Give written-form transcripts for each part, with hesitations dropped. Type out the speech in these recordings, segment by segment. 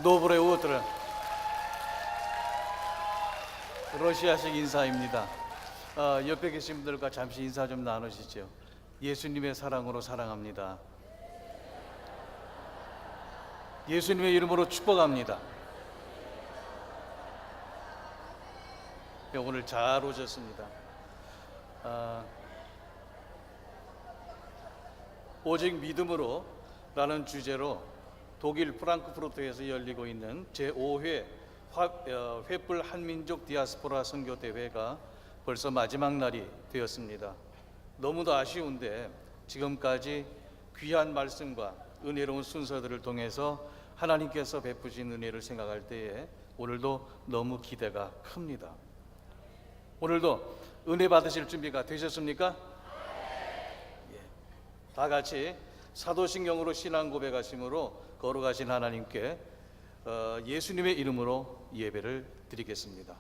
노브레 우트르 러시아식 인사입니다. 옆에 계신 분들과 잠시 인사 좀 나누시죠. 예수님의 사랑으로 사랑합니다. 예수님의 이름으로 축복합니다. 오늘 잘 오셨습니다. 오직 믿음으로 라는 주제로 독일 프랑크푸르트에서 열리고 있는 제5회 횃불 한민족 디아스포라 선교대회가 벌써 마지막 날이 되었습니다. 너무도 아쉬운데 지금까지 귀한 말씀과 은혜로운 순서들을 통해서 하나님께서 베푸신 은혜를 생각할 때에 오늘도 너무 기대가 큽니다. 오늘도 은혜 받으실 준비가 되셨습니까? 다 같이 사도신경으로 신앙 고백하심으로 거룩하신 하나님께 예수님의 이름으로 예배를 드리겠습니다.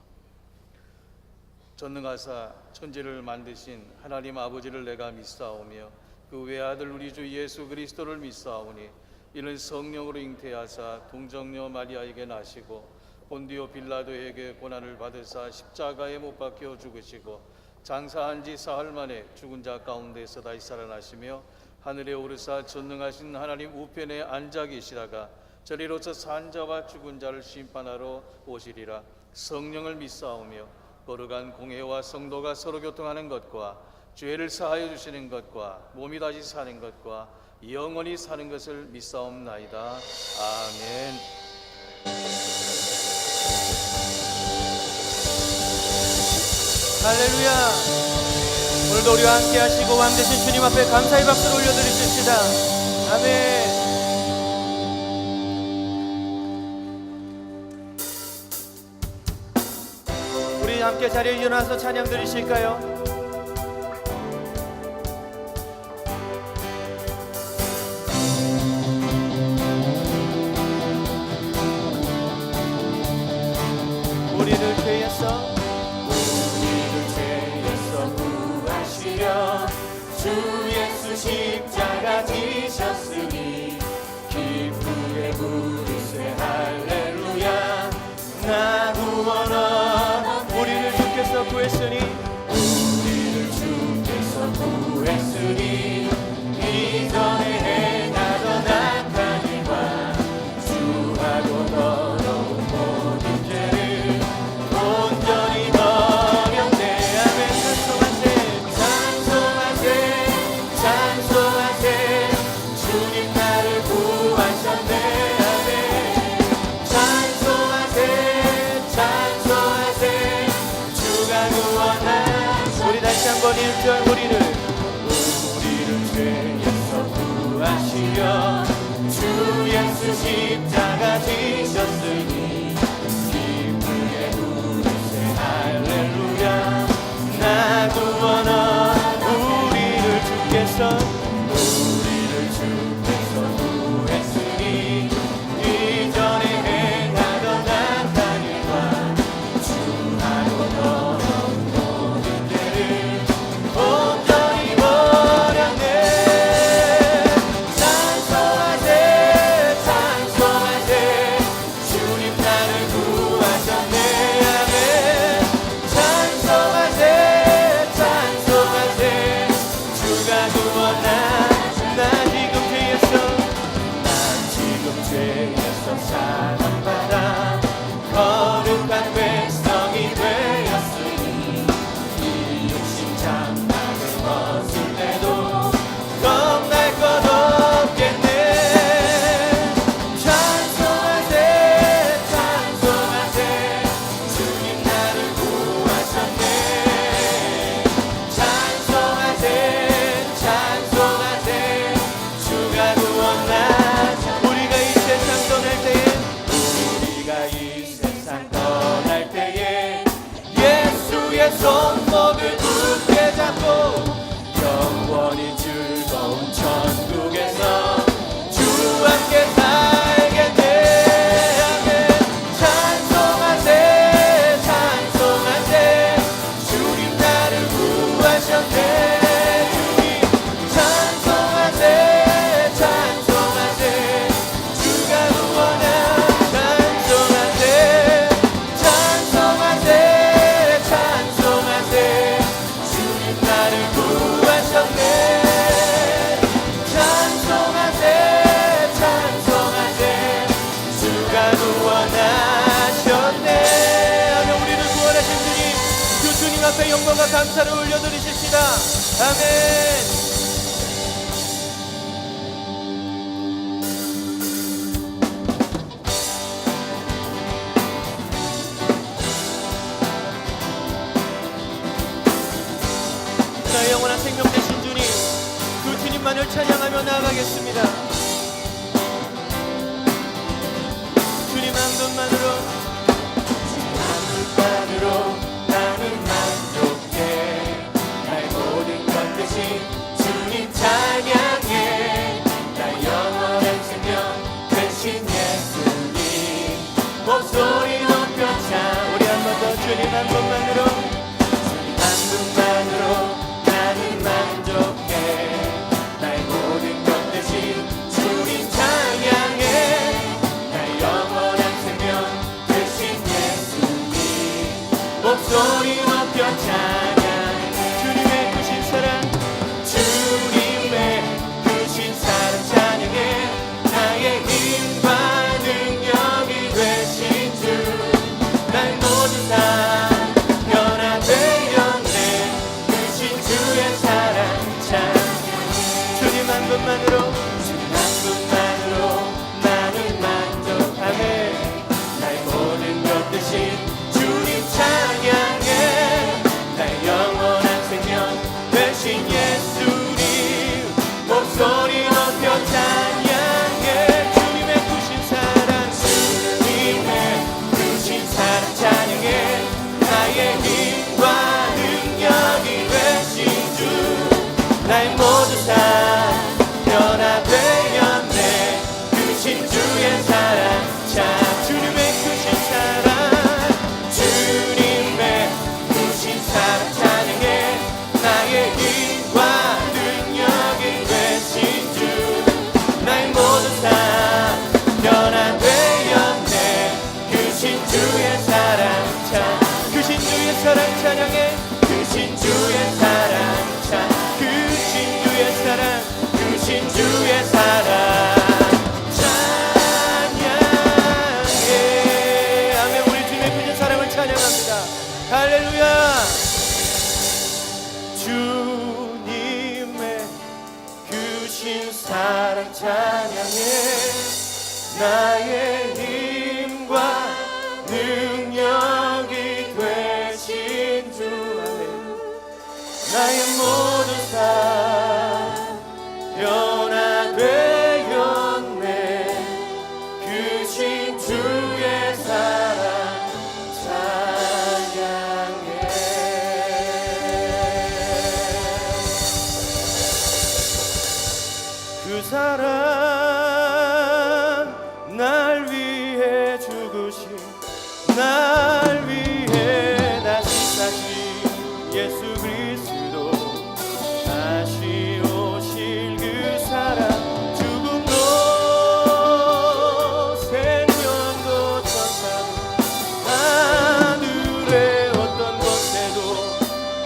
전능하사 천지를 만드신 하나님 아버지를 내가 믿사오며 그 외아들 우리 주 예수 그리스도를 믿사오니 이는 성령으로 잉태하사 동정녀 마리아에게 나시고 본디오 빌라도에게 고난을 받으사 십자가에 못 박혀 죽으시고 장사한 지 사흘 만에 죽은 자 가운데서 다시 살아나시며 하늘에 오르사 전능하신 하나님 우편에 앉아 계시다가 저리로서 산 자와 죽은 자를 심판하러 오시리라. 성령을 믿사오며 거룩한 공회와 성도가 서로 교통하는 것과 죄를 사하여 주시는 것과 몸이 다시 사는 것과 영원히 사는 것을 믿사옵나이다. 아멘. 할렐루야. 오늘도 우리와 함께 하시고 왕 되신 주님 앞에 감사의 박수를 올려드리십시다. 아멘. 우리 함께 자리에 일어나서 찬양 드리실까요? 우리를 죄에서 주 예수 십자가 지셨으니 기쁘게 부르세 할렐루야. 나 구원원 우리를 주께서 구했으니 우리를 주께서 구했으니 이전에 행하던 악한 일과 주하고 더러운 모든 죄를 온전히 버렸네. 아멘. 찬송하세 주님 나를 구하셨네. 아멘. 찬송하세 주가 구원하셨네. 우리 다시 한번 1절 우리를 죄에서 구하시려 주 예수 십자가 지셨으니 기쁘게 부르세 할렐루야. 나 구원원 우리를 주께서 구했으니 이전에 행하던 악한 일과 주하고 더러운 모든 죄를 온전히 버렸네. 찬송하세 감사를 올려드리십시다. 아멘. 나의 영원한 생명 되신 주님, 그 주님만을 찬양하며 나아가겠습니다. 주님 한 분만으로 나는 만족해. 나의 모든 것 대신 주님 찬양해. 나의 영원한 생명 되신 예수님 목소리 높여 찬. 우리 한 번 더 주님 한 분만으로 나는 만족해. 나의 모든 것 대신 주님 찬양해. 나의 영원한 생명 되신 예수님 목소리 높여 찬양해. 주님의 크신 사랑, 주님의 크신 사랑 찬양해. 나의 힘과 능력이 되신 주, 나의 모든 삶 변화되었네. 크신 주의 사랑 찬양해. 주님 한 분만으로 나는 만족하네. 나의 모든 것 대신 주님 찬양해. 나의 영원한 생명 되신 예수님 목소리 높여 찬양해. 주님의 크신 사랑, 주님의 크신 사랑 찬양해. 나의 힘과 능력이 되신 주, 나의 모든 삶 변화되었네. 크신 주의 사랑 찬. 주님의 크신 사랑, 주님의 크신 사랑 찬양해. 나의 힘과 능력이 되신 주, 나의 모든 삶 변화되었네. 크신 주의 사랑 찬. 크신 주의 사랑 찬양해. 크신 주의 사랑 찬. 크신 주의 사랑, 크신 주의 사랑 찬양해. 아멘. 우리 주님의 크신 사랑을 찬양합니다. 할렐루야. 주님의 크신 사랑 찬양해. 나의 힘과 능력이 되신 주, 나의 모든 삶 변화되었네. 크신 주의 사랑 찬양해. 그 사랑 날 위해 죽으신, 날 위해 다시 사신 예수 그리스도, 다시 오실 그 사랑. 죽음도 생명도 천사도 하늘의 어떤 곳에도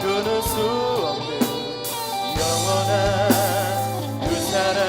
끊을 수 없는 영원한 그 사랑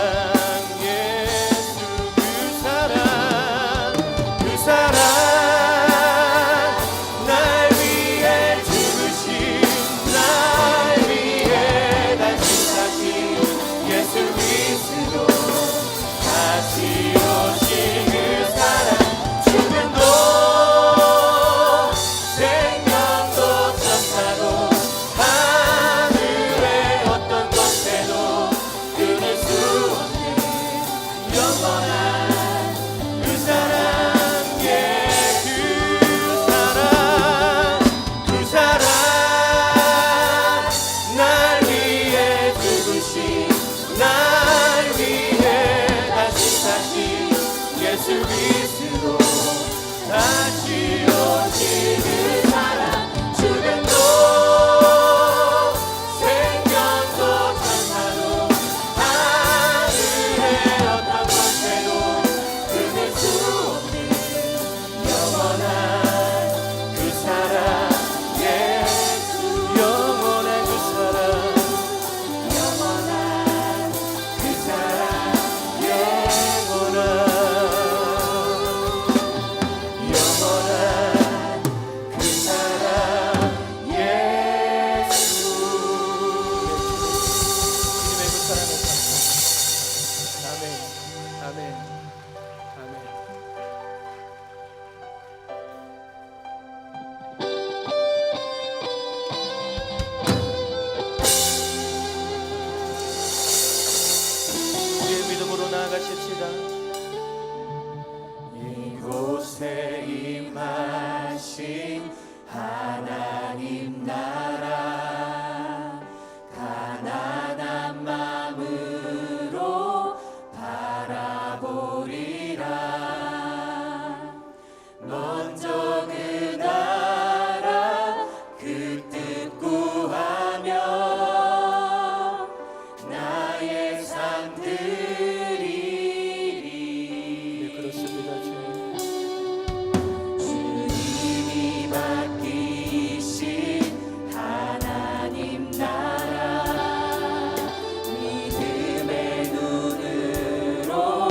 아멘. 아멘. 우리의 믿음으로 나아가십시다. 이곳에 임하신 하나님 나라 가난한 마음으로 바라보리라. 먼저 그 나라 그 뜻 구하며 나의 삶 드리리. 네, 그렇습니다. 주님. 주님이 맡기신 하나님 나라 믿음의 눈으로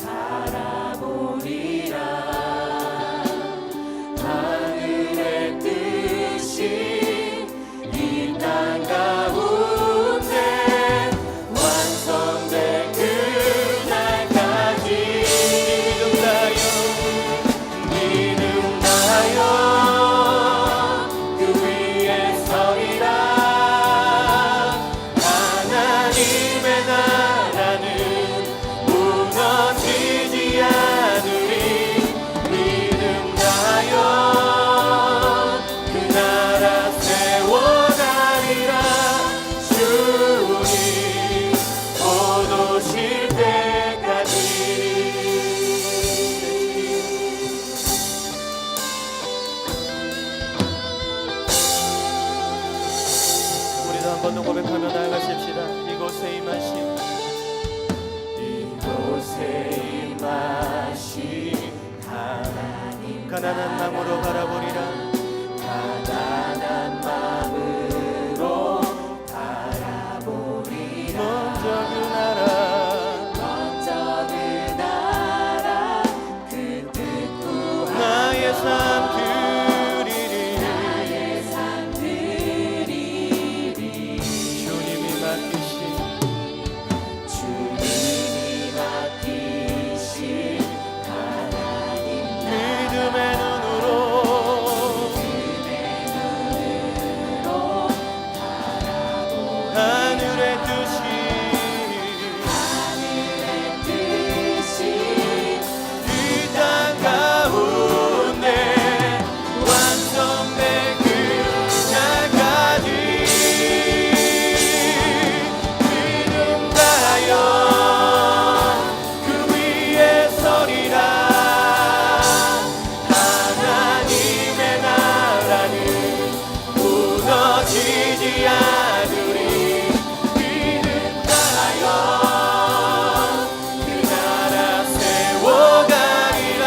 바라보리라. 하늘의 뜻이 이 땅 가운데 완성될 그날까지 믿음 다여 그 위에 서리라. 하나님의 나라는 무너지지 않으리. 믿음 다여 그 나라 세워가리라. 주님 곧 오실 때까지. 우리도 한 번 더 고백하며 나아가십시다. 이곳에 임하신 이곳에 임하신 하나님 가난한 마음으로 바라보리라. 가난한 마음으로 바라보리라. 먼저 그 나라 먼저 그 나라 그 뜻 구하며 나의 삶 드리리. 나의 삶 드리리. 주님이 맡기신 주님이 맡기신 하나님 믿음의 눈으로 하늘의 뜻이 이 땅 가운데 완성된 그날까지 믿음 다여 그 위에 서리라. 하나님의 나라는 무너지지 않으리. 믿음 다여 그 나라 세워가리라.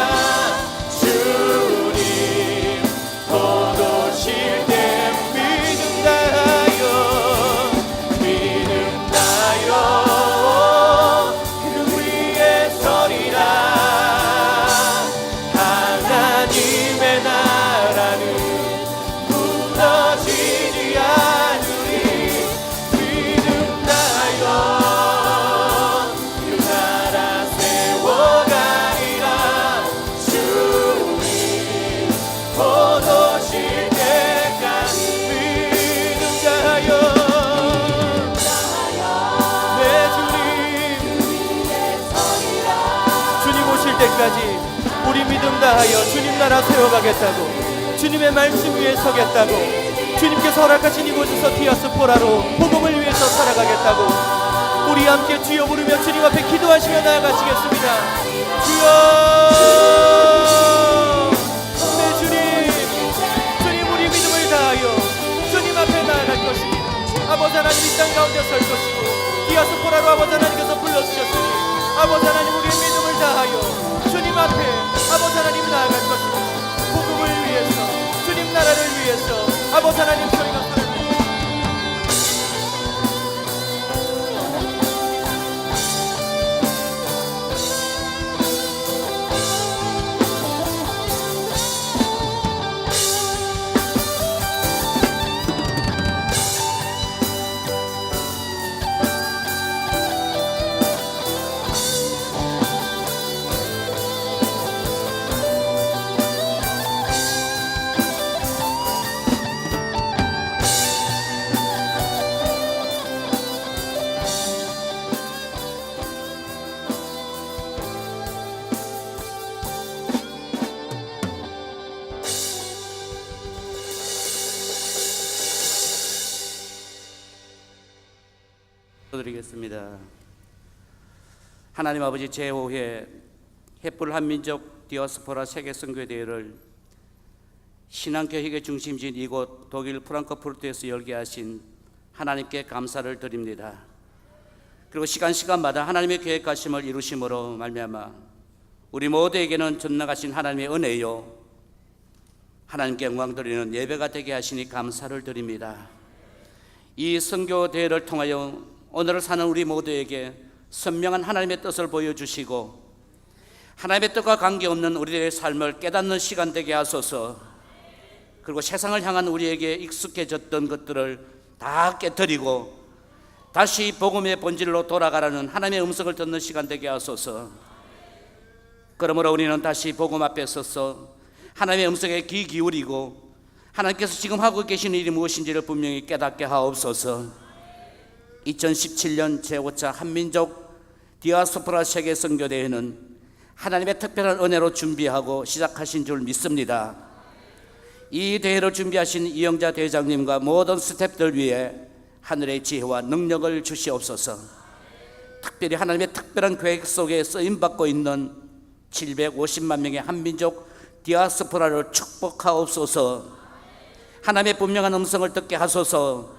주님 곧 오실 때 믿음 다여 그 위에 서리라. 하나님의 나라는 무너지지 않으리. 믿음 다여 그 나라 세워가리라. 주님 곧 오실 때까지 믿음 다여 내 주님 오실 때까지 우리 믿음 다하여 주님 나라 세워가겠다고, 주님의 말씀 위에 서겠다고, 주님께서 허락하신 이곳에서 디아스포라로 복음을 위해서 살아가겠다고 우리 함께 주여 부르며 주님 앞에 기도하시며 나아가시겠습니다. 주여 내 주님, 주님 우리 믿음을 다하여 주님 앞에 나아갈 것입니다. 아버지 하나님 이 땅 가운데 설 것이고 디아스포라로 아버지 하나님께서 불러주셨으니 아버지 하나님 우리의 믿음을 다하여 주님 앞에 아버지 하나님 나아갈 것입니다. 복음을 위해서 주님 나라를 위해서 아버지 하나님 저희가 살아갑니다. 기도드리겠습니다. 하나님 아버지, 제5회 햇불 한민족 디아스포라 세계선교대회를 신앙교육의 중심지인 이곳 독일 프랑크푸르트에서 열게 하신 하나님께 감사를 드립니다. 그리고 시간마다 하나님의 계획하심을 이루심으로 말미암아 우리 모두에게는 전능하신 하나님의 은혜요, 하나님께 영광 드리는 예배가 되게 하시니 감사를 드립니다. 이 선교대회를 통하여 오늘을 사는 우리 모두에게 선명한 하나님의 뜻을 보여주시고 하나님의 뜻과 관계없는 우리들의 삶을 깨닫는 시간 되게 하소서. 그리고 세상을 향한 우리에게 익숙해졌던 것들을 다 깨뜨리고 다시 복음의 본질로 돌아가라는 하나님의 음성을 듣는 시간 되게 하소서. 그러므로 우리는 다시 복음 앞에 서서 하나님의 음성에 귀 기울이고 하나님께서 지금 하고 계신 일이 무엇인지를 분명히 깨닫게 하옵소서. 2017년 제5차 한민족 디아스포라 세계 선교대회는 하나님의 특별한 은혜로 준비하고 시작하신 줄 믿습니다. 이 대회를 준비하신 이영자 대장님과 모든 스태프들 위해 하늘의 지혜와 능력을 주시옵소서. 특별히 하나님의 특별한 계획 속에 쓰임받고 있는 750만 명의 한민족 디아스포라를 축복하옵소서. 하나님의 분명한 음성을 듣게 하소서.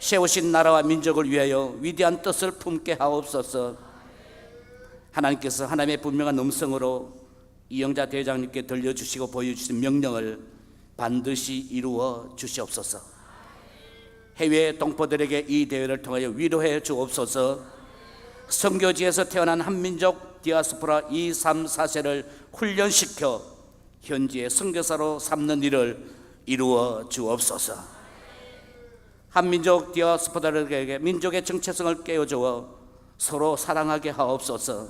세우신 나라와 민족을 위하여 위대한 뜻을 품게 하옵소서. 하나님께서 하나님의 분명한 음성으로 이영자 대장님께 들려주시고 보여주신 명령을 반드시 이루어 주시옵소서. 해외 동포들에게 이 대회를 통하여 위로해 주옵소서. 선교지에서 태어난 한민족 디아스포라 2, 3, 4세를 훈련시켜 현지의 선교사로 삼는 일을 이루어 주옵소서. 한민족 디아스포라들에게 민족의 정체성을 깨워주어 서로 사랑하게 하옵소서.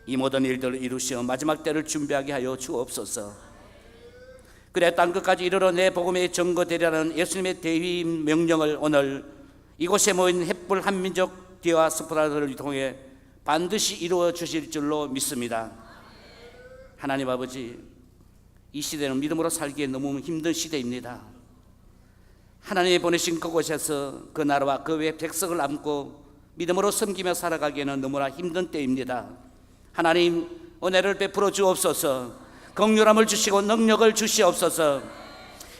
이 모든 일들을 이루시어 마지막 때를 준비하게 하여 주옵소서. 그래 땅끝까지 이르러 내 복음의 증거되리라는 예수님의 대위 명령을 오늘 이곳에 모인 햇불 한민족 디아스포라들을 통해 반드시 이루어 주실 줄로 믿습니다. 하나님 아버지, 이 시대는 믿음으로 살기에 너무 힘든 시대입니다. 하나님이 보내신 그곳에서 그 나라와 그 외 백성을 안고 믿음으로 섬기며 살아가기에는 너무나 힘든 때입니다. 하나님, 은혜를 베풀어 주옵소서. 긍휼함을 주시고 능력을 주시옵소서.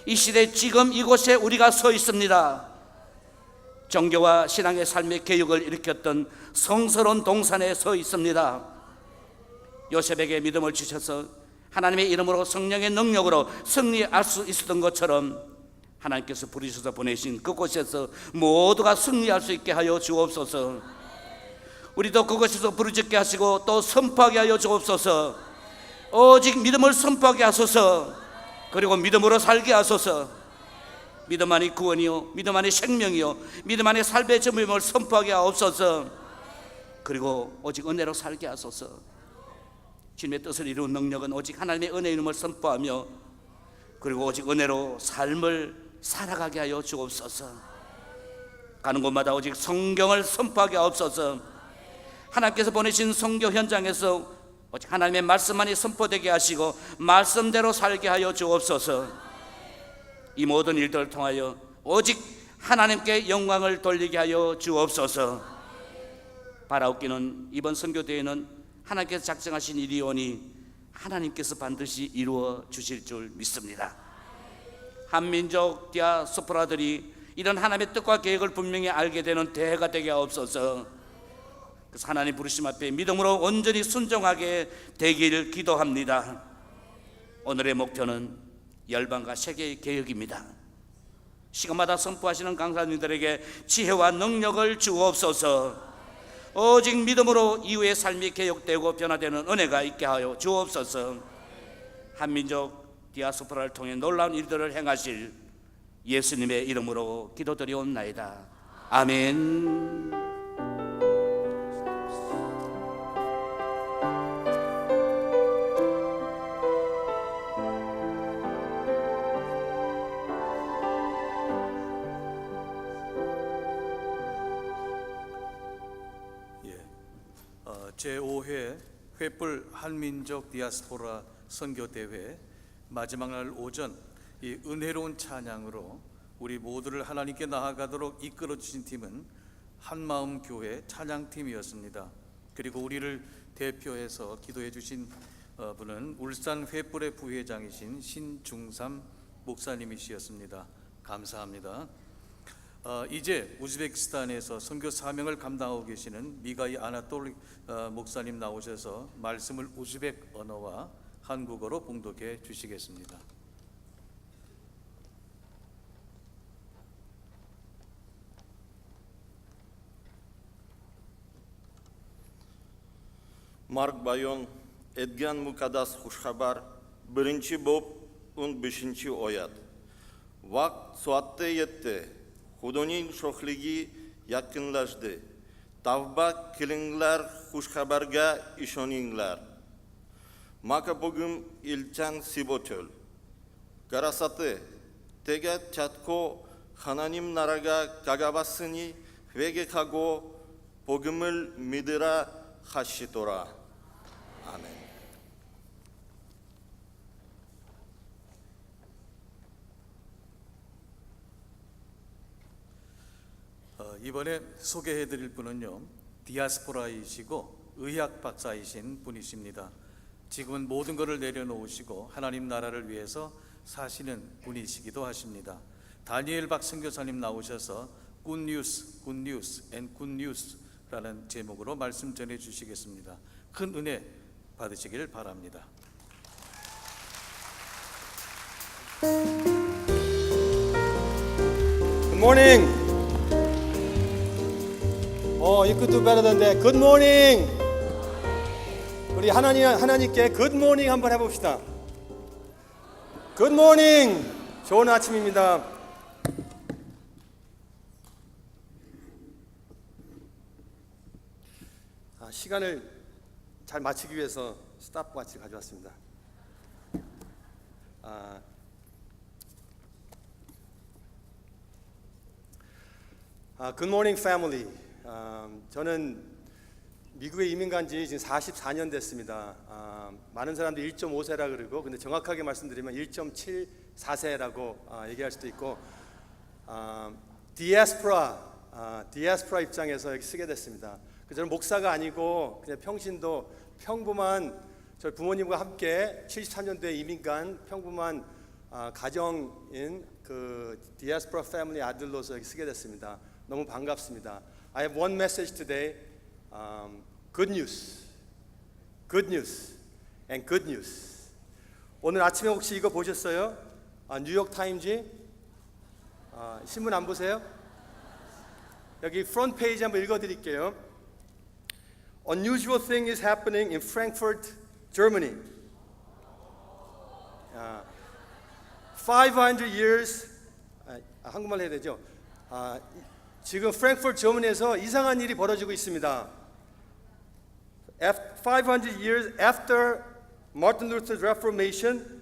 이 시대 지금 이곳에 우리가 서 있습니다. 종교와 신앙의 삶의 개혁을 일으켰던 성스러운 동산에 서 있습니다. 요셉에게 믿음을 주셔서 하나님의 이름으로 성령의 능력으로 승리할 수 있었던 것처럼 하나님께서 부르셔서 보내신 그곳에서 모두가 승리할 수 있게 하여 주옵소서. 우리도 그곳에서 부르짖게 하시고 또 선포하게 하여 주옵소서. 오직 믿음을 선포하게 하소서. 그리고 믿음으로 살게 하소서. 믿음 안이 구원이요, 믿음 안이 생명이요, 믿음 안에 삶의 전부임을 선포하게 하옵소서. 그리고 오직 은혜로 살게 하소서. 주님의 뜻을 이루는 능력은 오직 하나님의 은혜의 이름을 선포하며 그리고 오직 은혜로 삶을 살아가게 하여 주옵소서. 가는 곳마다 오직 성경을 선포하게 하옵소서. 하나님께서 보내신 선교 현장에서 오직 하나님의 말씀만이 선포되게 하시고 말씀대로 살게 하여 주옵소서. 이 모든 일들을 통하여 오직 하나님께 영광을 돌리게 하여 주옵소서. 바라옵기는 이번 선교대회는 하나님께서 작정하신 일이오니 하나님께서 반드시 이루어 주실 줄 믿습니다. 한민족 디아스포라들이 이런 하나님의 뜻과 계획을 분명히 알게 되는 대회가 되게 하옵소서. 그래서 하나님 부르심 앞에 믿음으로 온전히 순종하게 되기를 기도합니다. 오늘의 목표는 열방과 세계의 개혁입니다. 시간마다 선포하시는 강사님들에게 지혜와 능력을 주옵소서. 오직 믿음으로 이후의 삶이 개혁되고 변화되는 은혜가 있게 하여 주옵소서. 한민족 디아스포라를 통해 놀라운 일들을 행하실 예수님의 이름으로 기도드리옵나이다. 아멘. 제5회 횃불 한민족 디아스포라 선교대회 마지막 날 오전 이 은혜로운 찬양으로 우리 모두를 하나님께 나아가도록 이끌어 주신 팀은 한마음 교회 찬양팀이었습니다. 그리고 우리를 대표해서 기도해 주신 분은 울산 횃불의 부회장이신 신중삼 목사님이시였습니다. 감사합니다. 이제 우즈베키스탄에서 선교 사명을 감당하고 계시는 미가이 아나톨 목사님 나오셔서 말씀을 우즈벡 언어와 한국어로 봉독해 주시겠습니다. Մարկ Բայոն Էդգան Մուկադաս խուշխաբար բրինչի բոբ ուն բշինչի օյատ վակ սուատտե յետտե խուդոնին շոխլիգի յակնլաշդե տավբա կլինգլար խուշխաբարգա իշոնինգլար մակա բոգում իլչան սիբոչոլ կարասատե տեգա չատքո խանանիմ նարագա կագավասնի վեգեքագո բոգումլ միդրա խաշիտորա 아멘. 이번에 소개해드릴 분은요, 디아스포라이시고 의학 박사이신 분이십니다. 지금은 모든 것을 내려놓으시고 하나님 나라를 위해서 사시는 분이시기도 하십니다. 다니엘 박 선교사님 나오셔서 굿뉴스, 굿뉴스 앤 굿뉴스라는 제목으로 말씀 전해 주시겠습니다. 큰 은혜 받으시길 바랍니다. Good morning. You could do better than that. Good morning. 우리 하나님께 Good morning 한번 해봅시다. Good morning. 좋은 아침입니다. 시간을 잘 마치기 위해서 스탑워치를 가져왔습니다. Good morning, family. 저는 미국에 이민 간 지 지금 44년 됐습니다. 많은 사람들이 1.5세라 그러고, 근데 정확하게 말씀드리면 1.74세라고 얘기할 수도 있고, 디아스포라 입장에서 여기 쓰게 됐습니다. 저는 목사가 아니고 그냥 평범한 저희 부모님과 함께 73년도에 이민 간 평범한 가정인 그 디아스포라 패밀리 아들로서 여기 쓰게 됐습니다. 너무 반갑습니다. I have one message today. Good news, good news, and good news. 오늘 아침에 혹시 이거 보셨어요? 뉴욕 타임즈 신문 안 보세요? 여기 프론트 페이지 한번 읽어드릴게요. Unusual thing is happening in Frankfurt, Germany. 500 years, 한국말 해야 되죠? 지금 프랭크푸르트 저머니에서 이상한 일이 벌어지고 있습니다. 500 years after Martin Luther's Reformation,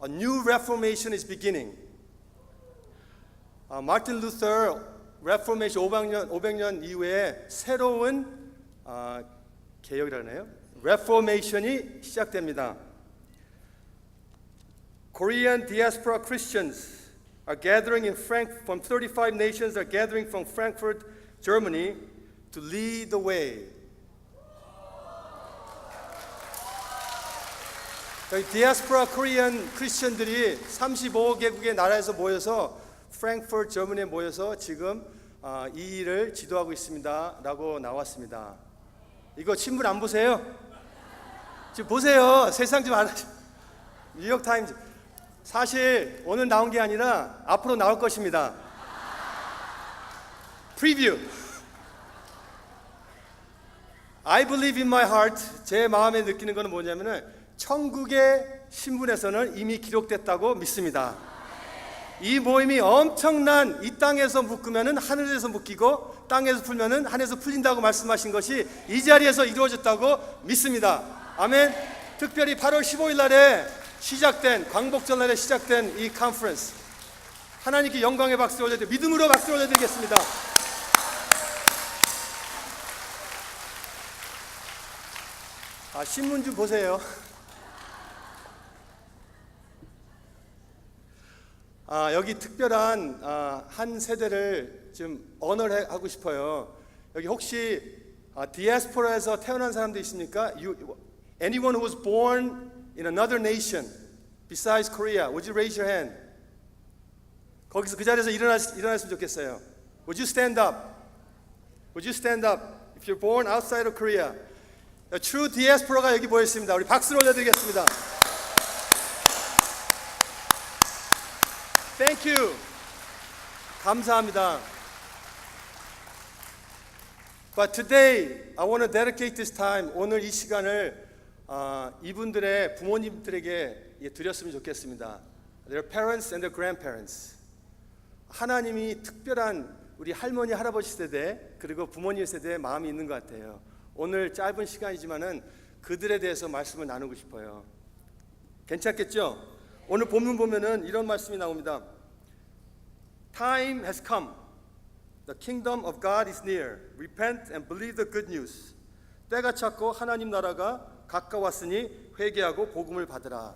a new Reformation is beginning. 마틴 루터 Reformation 500년 이후에 새로운 개혁이라네요. Reformation이 시작됩니다. Korean diaspora Christians are gathering from 35 nations are gathering from Frankfurt, Germany to lead the way. 저희 디아스포라 코리안 크리스천들이 35개국의 나라에서 모여서 프랭크푸르트 저머니에 모여서 지금 이 일을 지도하고 있습니다 라고 나왔습니다. 이거 신문 안 보세요? 지금 보세요. 세상 좀 알아요. 뉴욕타임즈. 사실 오늘 나온 게 아니라 앞으로 나올 것입니다. 프리뷰. I believe in my heart. 제 마음에 느끼는 것은 뭐냐면은 천국의 신문에서는 이미 기록됐다고 믿습니다. 이 모임이 엄청난 이 땅에서 묶으면은 하늘에서 묶이고 땅에서 풀면은 하늘에서 풀린다고 말씀하신 것이 이 자리에서 이루어졌다고 믿습니다. 아멘. 특별히 8월 15일 날에 시작된 광복절 날에 시작된 이 컨퍼런스 하나님께 영광의 박수를 올려드리고 믿음으로 박수를 올려드리겠습니다. 신문 좀 보세요. 여기 특별한 한 세대를 좀 언어하고 싶어요. 여기 혹시 디아스포라에서 태어난 사람도 있습니까? Anyone who was born in another nation besides Korea, would you raise your hand? 거기서 그 자리에서 일어났으면 좋겠어요. Would you stand up? Would you stand up? If you're born outside of Korea. True diaspora가 여기 모여 있습니다. 우리 박수를 올려드리겠습니다. Thank you. 감사합니다. But today I want to dedicate this time. 오늘 이 시간을 이분들의 부모님들에게 드렸으면 좋겠습니다. Their parents and their grandparents. 하나님이 특별한 우리 할머니 할아버지 세대 그리고 부모님 세대에 마음이 있는 것 같아요. 오늘 짧은 시간이지만은 그들에 대해서 말씀을 나누고 싶어요. 괜찮겠죠? 오늘 본문 보면은 이런 말씀이 나옵니다. Time has come. The kingdom of God is near. Repent and believe the good news. 때가 찼고 하나님 나라가 가까웠으니 회개하고 복음을 받으라.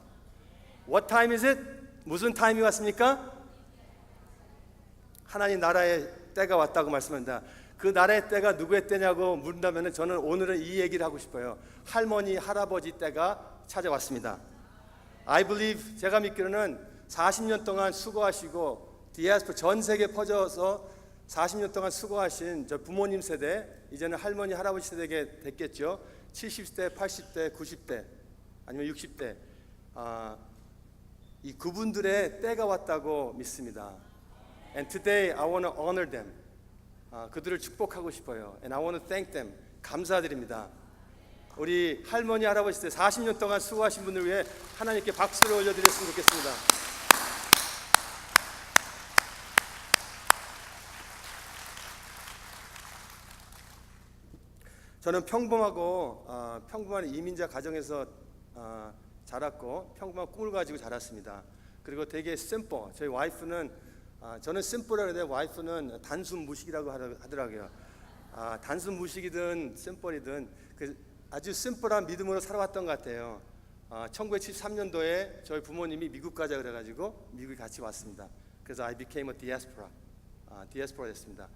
What time is it? 무슨 타임이 왔습니까? 하나님 나라의 때가 왔다고 말씀합니다. 그 나라의 때가 누구의 때냐고 물은다면 저는 오늘은 이 얘기를 하고 싶어요. 할머니 할아버지 때가 찾아왔습니다. I believe, 제가 믿기로는 40년 동안 수고하시고 디아스포라 전 세계에 퍼져서 40년 동안 수고하신 저 부모님 세대, 이제는 할머니 할아버지 세대가 됐겠죠. 70대, 80대, 90대 아니면 60대 이 그분들의 때가 왔다고 믿습니다. And today I want to honor them. 그들을 축복하고 싶어요. And I want to thank them. 감사드립니다. 우리 할머니 할아버지 때 40년 동안 수고하신 분들 위해 하나님께 박수를 올려드렸으면 좋겠습니다. 저는 평범한 이민자 가정에서 자랐고 평범한 꿈을 가지고 자랐습니다. 그리고 되게 심플. 저희 와이프는 저는 심플이라고 해도 와이프는 단순 무식이라고 하더라고요. 단순 무식이든 심플이든 아주 심플한 믿음으로 살아왔던 것 같아요. 1973년도에 저희 부모님이 미국 가자 그래가지고 미국에 같이 왔습니다. 그래서 I became a diaspora. 디아스포라 됐습니다.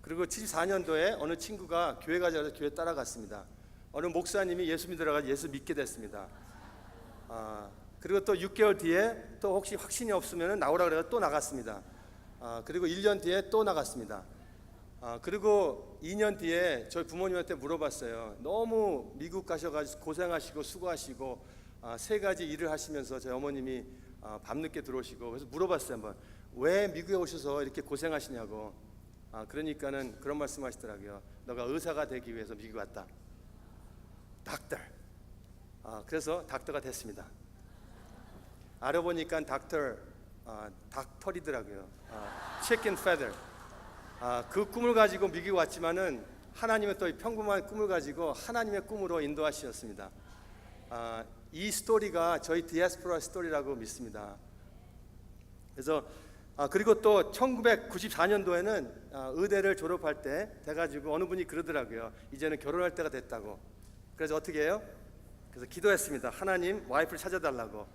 그리고 74년도에 어느 친구가 교회 가자 그래서 교회 따라갔습니다. 어느 목사님이 예수 믿으라고 예수 믿게 됐습니다. 그리고 또 6개월 뒤에 또 혹시 확신이 없으면 나오라 그래서 또 나갔습니다. 그리고 1년 뒤에 또 나갔습니다. 그리고 2년 뒤에 저희 부모님한테 물어봤어요. 너무 미국 가셔가지고 고생하시고 수고하시고 세 가지 일을 하시면서 저희 어머님이 밤늦게 들어오시고 그래서 물어봤어요. 한번 왜 미국에 오셔서 이렇게 고생하시냐고. 그러니까는 그런 말씀하시더라고요. 너가 의사가 되기 위해서 미국 왔다. 닥터. 그래서 닥터가 됐습니다. 알아보니까 닥터이더라고요. 치킨 페더. 그 꿈을 가지고 미국에 왔지만은 하나님의 또 평범한 꿈을 가지고 하나님의 꿈으로 인도하셨습니다. 이 스토리가 저희 디아스포라 스토리라고 믿습니다. 그래서 그리고 또 1994년도에는 의대를 졸업할 때 돼가지고 어느 분이 그러더라고요. 이제는 결혼할 때가 됐다고. 그래서 어떻게 해요? 그래서 기도했습니다. 하나님 와이프를 찾아달라고.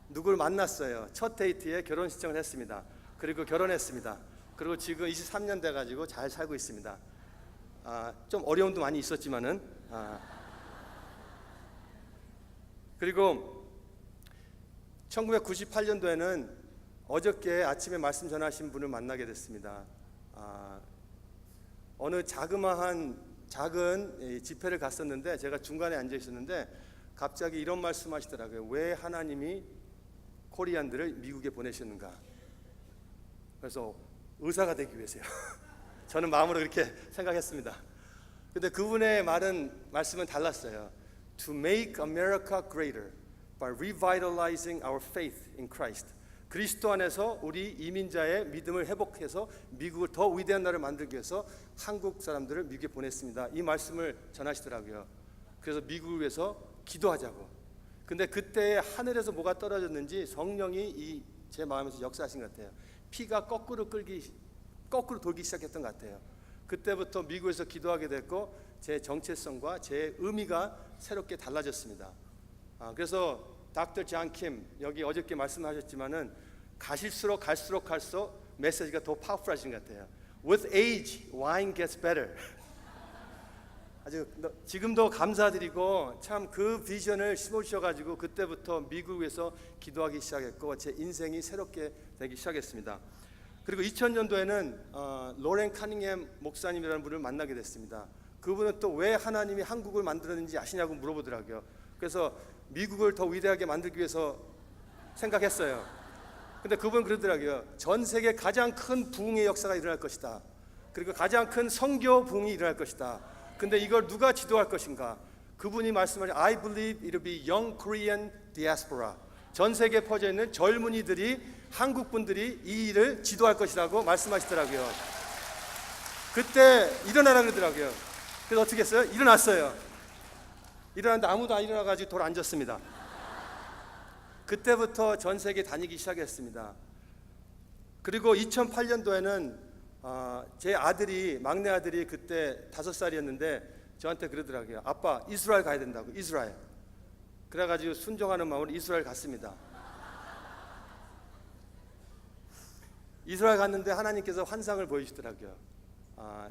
누굴 만났어요. 첫 데이트에 결혼 신청을 했습니다. 그리고 결혼했습니다. 그리고 지금 23년 돼가지고 잘 살고 있습니다. 좀 어려움도 많이 있었지만은 그리고 1998년도에는 어저께 아침에 말씀 전하신 분을 만나게 됐습니다. 어느 작은 집회를 갔었는데 제가 중간에 앉아 있었는데 갑자기 이런 말씀하시더라고요. 왜 하나님이 코리안들을 미국에 보내셨는가? 그래서 의사가 되기 위해서요. 저는 마음으로 그렇게 생각했습니다. 근데 그분의 말씀은 달랐어요. To make America greater by revitalizing our faith in Christ. 그리스도 안에서 우리 이민자의 믿음을 회복해서 미국을 더 위대한 나라를 만들기 위해서 한국 사람들을 미국에 보냈습니다. 이 말씀을 전하시더라고요. 그래서 미국을 위해서 기도하자고. 근데 그때 하늘에서 뭐가 떨어졌는지 성령이 제 마음에서 역사하신 것 같아요. 피가 거꾸로 돌기 시작했던 것 같아요. 그때부터 미국에서 기도하게 됐고 제 정체성과 제 의미가 새롭게 달라졌습니다. 그래서 닥터 존 킴 여기 어저께 말씀하셨지만은 가실수록 갈수록 메시지가 더 파워풀하신 것 같아요. With age, wine gets better. 아주 지금도 감사드리고 참 그 비전을 심어주셔가지고 그때부터 미국에서 기도하기 시작했고 제 인생이 새롭게 되기 시작했습니다. 그리고 2000년도에는 로렌 카닝햄 목사님이라는 분을 만나게 됐습니다. 그분은 또 왜 하나님이 한국을 만들었는지 아시냐고 물어보더라고요. 그래서 미국을 더 위대하게 만들기 위해서 생각했어요. 근데 그분은 그러더라고요. 전 세계 가장 큰 부흥의 역사가 일어날 것이다. 그리고 가장 큰 선교 부흥이 일어날 것이다. 근데 이걸 누가 지도할 것인가? 그분이 말씀하신 I believe it will be young Korean diaspora. 전 세계에 퍼져 있는 젊은이들이 한국 분들이 이 일을 지도할 것이라고 말씀하시더라고요. 그때 일어나라 그러더라고요. 그래서 어떻게 했어요? 일어났어요. 일어났는데 아무도 안 일어나가지고 돌아 앉았습니다. 그때부터 전 세계 다니기 시작했습니다. 그리고 2008년도에는 제 아들이 막내 아들이 그때 5살이었는데 저한테 그러더라고요. 아빠 이스라엘 가야 된다고. 이스라엘. 그래가지고 순종하는 마음으로 이스라엘 갔습니다. 이스라엘 갔는데 하나님께서 환상을 보여주시더라고요.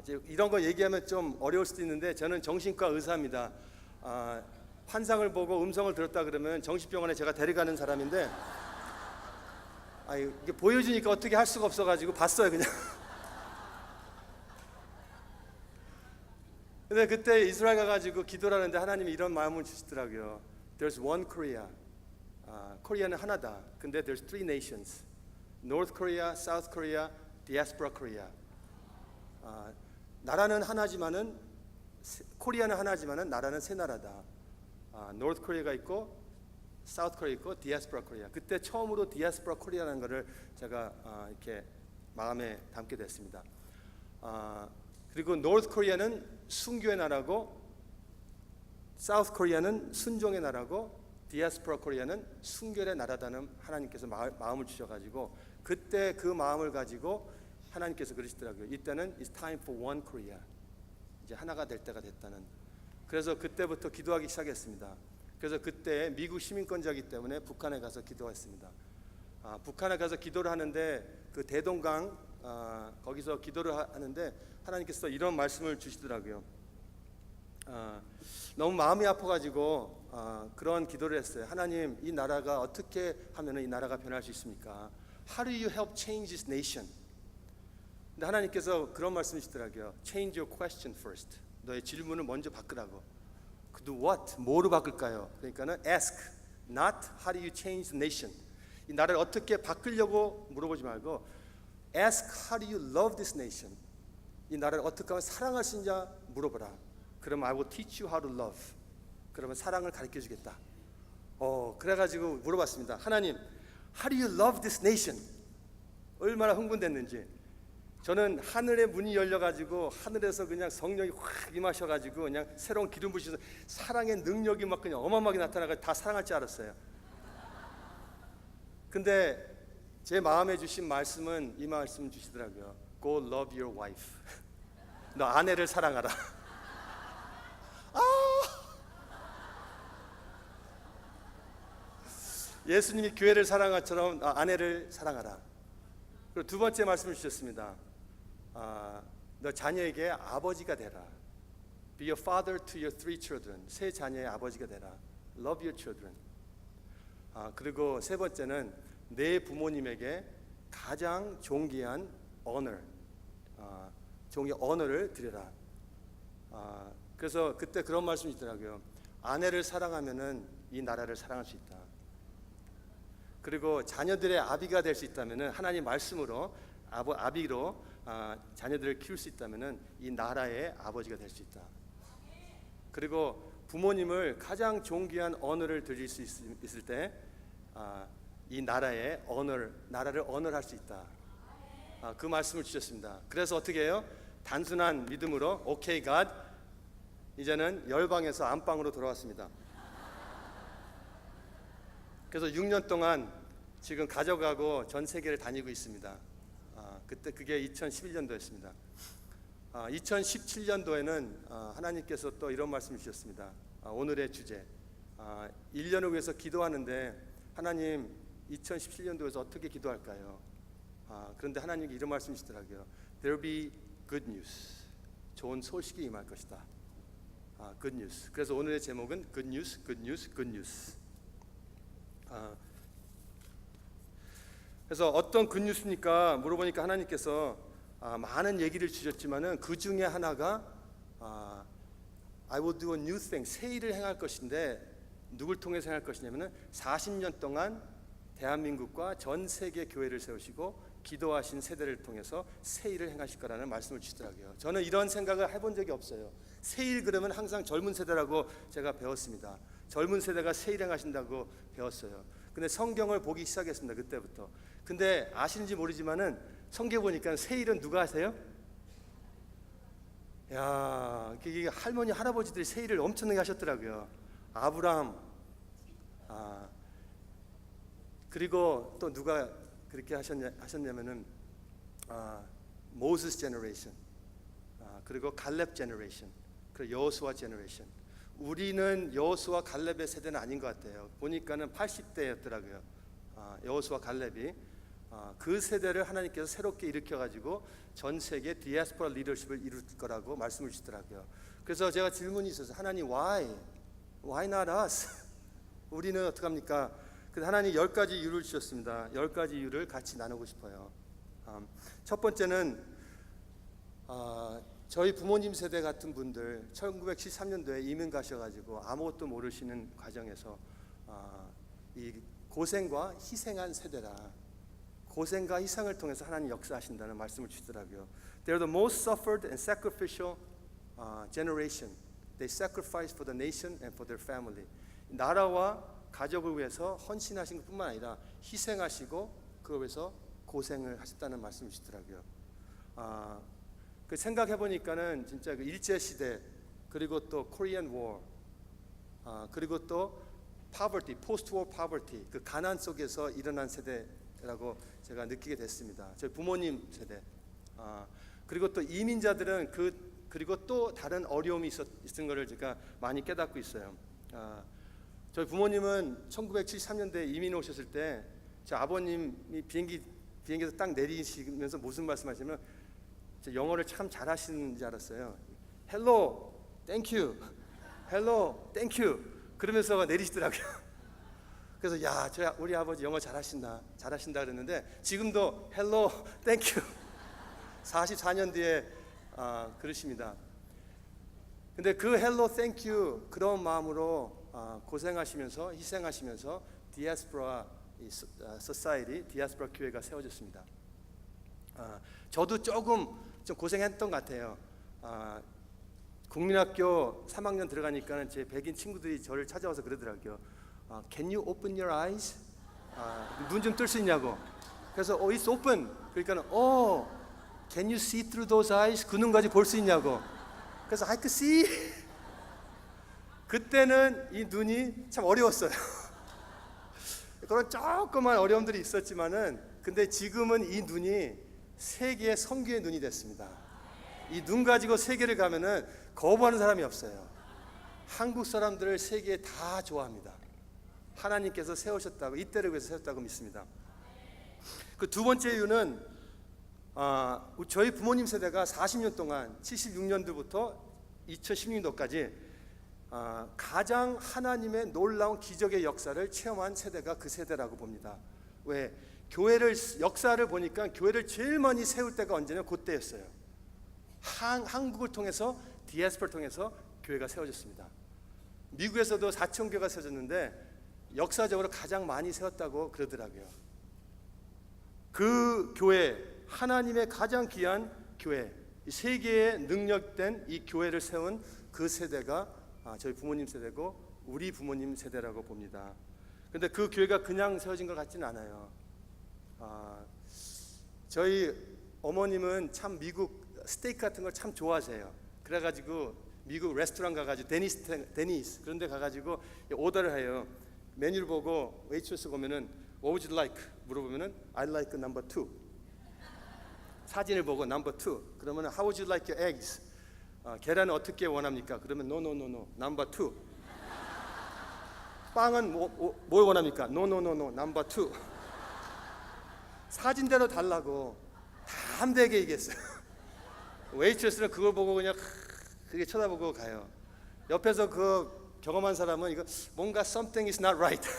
이제 이런 거 얘기하면 좀 어려울 수도 있는데 저는 정신과 의사입니다. 환상을 보고 음성을 들었다 그러면 정신병원에 제가 데려가는 사람인데 이게 보여주니까 어떻게 할 수가 없어가지고 봤어요 그냥. 근데 그때 이스라엘 가가지고 기도를 하는데 하나님이 이런 마음을 주시더라고요. There's one Korea. 코리아는 하나다. 근데 there's three nations. North Korea, South Korea, Diaspora Korea. 나라는 하나지만은 코리아는 하나지만은 나라는 세 나라다. North Korea가 있고 South Korea 있고 Diaspora Korea. 그때 처음으로 Diaspora Korea라는 것을 제가 이렇게 마음에 담게 됐습니다. 그리고 North Korea는 순교의 나라고 South Korea는 순종의 나라고 Diaspora Korea는 순결의 나라다는 하나님께서 마음을 주셔가지고 그때 그 마음을 가지고 하나님께서 그러시더라고요. 이때는 It's time for one Korea. 이제 하나가 될 때가 됐다는. 그래서 그때부터 기도하기 시작했습니다. 그래서 그때 미국 시민권자이기 때문에 북한에 가서 기도했습니다. 북한에 가서 기도를 하는데 그 대동강 거기서 기도를 하는데 하나님께서 이런 말씀을 주시더라고요. 너무 마음이 아파가지고 그런 기도를 했어요. 하나님, 이 나라가 어떻게 하면 이 나라가 변할 수 있습니까? How do you help change this nation? 근데 하나님께서 그런 말씀이시더라고요. Change your question first. 너의 질문을 먼저 바꾸라고. Do what? 뭐로 바꿀까요? 그러니까는 ask, not how do you change the nation. 이 나라를 어떻게 바꾸려고 물어보지 말고 ask how do you love this nation. 이 나라를 어떻게 하면 사랑할 수 있는지 물어보라. 그러면 I will teach you how to love. 그러면 사랑을 가르쳐 주겠다. 그래가지고 물어봤습니다. 하나님, how do you love this nation? 얼마나 흥분됐는지. 저는 하늘의 문이 열려가지고 하늘에서 그냥 성령이 확 임하셔가지고 그냥 새로운 기름 부으셔서 사랑의 능력이 막 그냥 어마어마하게 나타나가 다 사랑할 줄 알았어요. 근데 제 마음에 주신 말씀은 이 말씀 주시더라고요. Go love your wife. 너 아내를 사랑하라. 예수님이 교회를 사랑한 것처럼 아내를 사랑하라. 그리고 두 번째 말씀을 주셨습니다. 너 자녀에게 아버지가 되라. Be a father to your three children. 세 자녀의 아버지가 되라. Love your children. 그리고 세 번째는 내 부모님에게 가장 존귀한 honor, honor를 드려라. 그래서 그때 그런 말씀이 있더라고요. 아내를 사랑하면은 이 나라를 사랑할 수 있다. 그리고 자녀들의 아비가 될 수 있다면은 하나님 말씀으로 아비로 자녀들을 키울 수 있다면은 이 나라의 아버지가 될 수 있다. 그리고 부모님을 가장 존귀한 언어를 드릴 수 있을 때 이 나라의 나라를 언어할 수 있다. 그 말씀을 주셨습니다. 그래서 어떻게 해요? 단순한 믿음으로 오케이 갓 이제는 열방에서 안방으로 돌아왔습니다. 그래서 6년 동안 지금 가져가고 전 세계를 다니고 있습니다. 그때 그게 2011년도였습니다. 2017년도에는 하나님께서 또 이런 말씀을 주셨습니다. 오늘의 주제 1년을 위해서 기도하는데 하나님 2017년도에서 어떻게 기도할까요? 그런데 하나님이 이런 말씀이시더라고요. There will be good news. 좋은 소식이 임할 것이다. Good news. 그래서 오늘의 제목은 Good news, good news, good news. 그래서 어떤 good news입니까? 물어보니까 하나님께서 많은 얘기를 주셨지만은 그 중에 하나가 I will do a new thing. 새 일을 행할 것인데 누굴 통해서 행할 것이냐면은 40년 동안 대한민국과 전 세계 교회를 세우시고 기도하신 세대를 통해서 새 일을 행하실 거라는 말씀을 주시더라고요. 저는 이런 생각을 해본 적이 없어요. 새 일 그러면 항상 젊은 세대라고 제가 배웠습니다. 젊은 세대가 새 일 행하신다고 배웠어요. 근데 성경을 보기 시작했습니다. 그때부터. 근데 아시는지 모르지만은 성경 보니까 새 일은 누가 하세요? 야, 이게 할머니 할아버지들이 새 일을 엄청나게 하셨더라고요. 아브라함, 그리고 또 누가 그렇게 하셨냐면은 모세스 제너레이션, 그리고 갈렙 제너레이션, 그리고 여호수아 제너레이션. 우리는 여호수아 갈렙의 세대는 아닌 것 같아요. 보니까는 80대였더라고요. 여호수아 갈렙이 그 세대를 하나님께서 새롭게 일으켜가지고 전 세계 디아스포라 리더십을 이룰 거라고 말씀을 주시더라고요. 그래서 제가 질문이 있어서 하나님 why not us? 우리는 어떡합니까? 그래서 하나님 10가지 이유를 주셨습니다. 10가지 이유를 같이 나누고 싶어요. 첫 번째는 저희 부모님 세대 같은 분들 1973년도에 이민 가셔가지고 아무것도 모르시는 과정에서 이 고생과 희생한 세대라. 고생과 희생을 통해서 하나님 역사하신다는 말씀을 주시더라고요. They're the most suffered and sacrificial generation. They sacrifice for the nation and for their family. 나라와 가족을 위해서 헌신하신 것뿐만 아니라 희생하시고 그걸 위해서 고생을 하셨다는 말씀을 주시더라고요. 그 생각해 보니까는 진짜 그 일제 시대 그리고 또 코리안 워 그리고 또 poverty, post-war poverty 그 가난 속에서 일어난 세대라고 제가 느끼게 됐습니다. 저희 부모님 세대 그리고 또 이민자들은 그리고 또 다른 어려움이 있었던 것을 제가 많이 깨닫고 있어요. 저희 부모님은 1973년도에 이민 오셨을 때 제 아버님이 비행기에서 딱 내리시면서 무슨 말씀하시냐면 영어를 참 잘하시는 줄 알았어요. Hello, thank you. Hello, thank you. 그러면서 내리시더라고요. 그래서 야, 우리 아버지 영어 잘하신다 그랬는데 지금도 Hello, thank you. 44년 뒤에 그러십니다. 근데 그 Hello, thank you 그런 마음으로 고생하시면서 희생하시면서 디아스포라 소사이티, 디아스포라 교회가 세워졌습니다. 저도 조금 좀 고생했던 것 같아요. 국민학교 3학년 들어가니까 제 백인 친구들이 저를 찾아와서 그러더라고요. Can you open your eyes? 눈 좀 뜰 수 있냐고. 그래서 it's open. 그러니까는 Can you see through those eyes? 그 눈까지 볼 수 있냐고. 그래서 I could see. 그때는 이 눈이 참 어려웠어요. 그런 조그만 어려움들이 있었지만은 근데 지금은 이 눈이 세계의 선교의 눈이 됐습니다. 이 눈 가지고 세계를 가면은 거부하는 사람이 없어요. 한국 사람들을 세계에 다 좋아합니다. 하나님께서 세우셨다고 이때를 위해서 세웠다고 믿습니다. 그 두 번째 이유는 저희 부모님 세대가 40년 동안 76년도부터 2016년도까지 가장 하나님의 놀라운 기적의 역사를 체험한 세대가 그 세대라고 봅니다. 왜? 교회를 역사를 보니까 교회를 제일 많이 세울 때가 언제냐면 그때였어요. 한국을 통해서 디아스포라를 통해서 교회가 세워졌습니다. 미국에서도 4,000교회가 세워졌는데 역사적으로 가장 많이 세웠다고 그러더라고요. 그 교회 하나님의 가장 귀한 교회 세계에 능력된 이 교회를 세운 그 세대가 저희 부모님 세대고 우리 부모님 세대라고 봅니다. 그런데 그 교회가 그냥 세워진 것 같지는 않아요. 저희 어머님은 참 미국 스테이크 같은 걸 참 좋아하세요. 그래가지고 미국 레스토랑 가가지고 데니스 그런 데 가가지고 오더를 해요. 메뉴를 보고 웨이트레스 보면은 What would you like? 물어보면은 I like number 2. 사진을 보고 number 2. 그러면은 How would you like your eggs? 계란은 어떻게 원합니까? 그러면 no, number 2. 빵은 뭘 원합니까? No, number 2. 사진대로 달라고 담대하게 얘기했어요. 웨이트레스는 그걸 보고 그냥 그게 쳐다보고 가요. 옆에서 그 경험한 사람은 이거 뭔가 something is not right.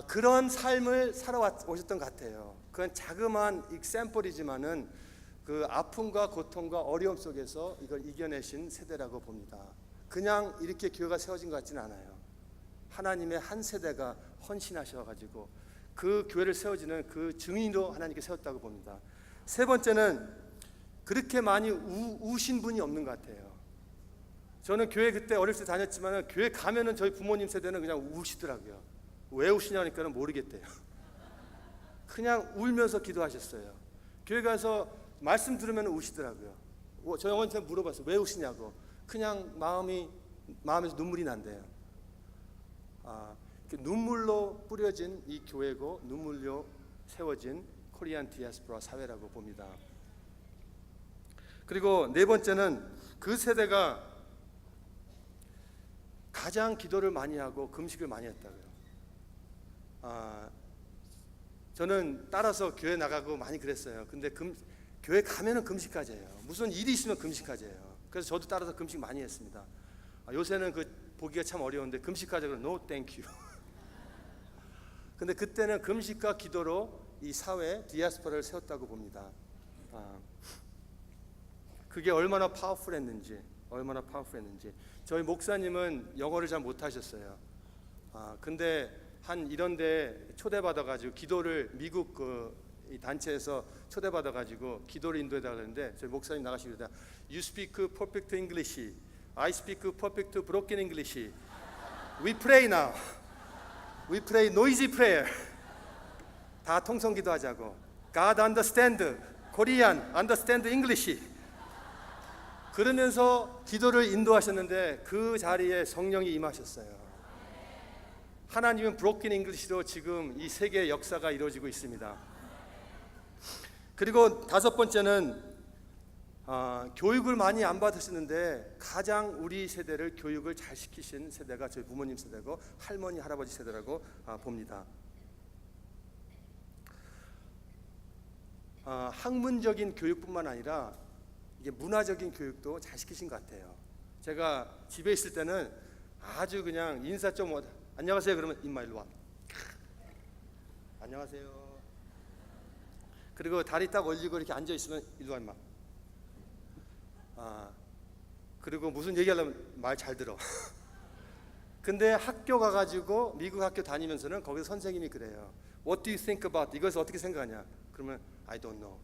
그런 삶을 살아오셨던 것 같아요. 그건 자그마한 샘플이지만은 그 아픔과 고통과 어려움 속에서 이걸 이겨내신 세대라고 봅니다. 그냥 이렇게 교회가 세워진 것 같지는 않아요. 하나님의 한 세대가 헌신하셔가지고 그 교회를 세워지는 그 증인으로 하나님께 세웠다고 봅니다. 세 번째는 그렇게 많이 우신 분이 없는 것 같아요. 저는 교회 그때 어렸을 때 다녔지만 교회 가면은 저희 부모님 세대는 그냥 우시더라고요. 왜 우시냐니까는 모르겠대요. 그냥 울면서 기도하셨어요. 교회 가서 말씀 들으면 우시더라고요. 저희 어머니한테 물어봤어요. 왜 우시냐고. 그냥 마음에서 눈물이 난대요. 눈물로 뿌려진 이 교회고 눈물로 세워진 코리안 디아스포라 사회라고 봅니다. 그리고 네 번째는 그 세대가 가장 기도를 많이 하고 금식을 많이 했다고요. 저는 따라서 교회 나가고 많이 그랬어요. 근데 교회 가면은 금식까지 해요. 무슨 일이 있으면 금식까지 해요. 그래서 저도 따라서 금식 많이 했습니다. 요새는 그 보기가 참 어려운데 금식까지 그러면 no thank you. 근데 그때는 금식과 기도로 이 사회 디아스포라를 세웠다고 봅니다. 그게 얼마나 파워풀했는지. 저희 목사님은 영어를 잘 못하셨어요. 근데 한 이런데 초대받아가지고 기도를 미국 이 단체에서 초대받아가지고 기도를 인도해달라 그랬는데 저희 목사님 나가시려다 You speak perfect English, I speak perfect broken English. We pray now. We pray noisy prayer. 다 통성기도 하자고. God understand Korean, understand English. 그러면서 기도를 인도하셨는데 그 자리에 성령이 임하셨어요. 하나님은 브로큰 잉글리시로 지금 이 세계의 역사가 이루어지고 있습니다. 그리고 다섯 번째는 교육을 많이 안 받으시는데 가장 우리 세대를 교육을 잘 시키신 세대가 저희 부모님 세대고 할머니 할아버지 세대라고 봅니다. 학문적인 교육뿐만 아니라 이게 문화적인 교육도 잘 시키신 것 같아요. 제가 집에 있을 때는 아주 그냥 인사 좀 안녕하세요 그러면 임마 일로 와. 안녕하세요. 그리고 다리 딱 올리고 이렇게 앉아 있으면 일로 와 임마. 그리고 무슨 얘기하려면 말 잘 들어. 근데 학교 가가지고 미국 학교 다니면서는 거기서 선생님이 그래요. What do you think about? 이것을 어떻게 생각하냐? 그러면 I don't know.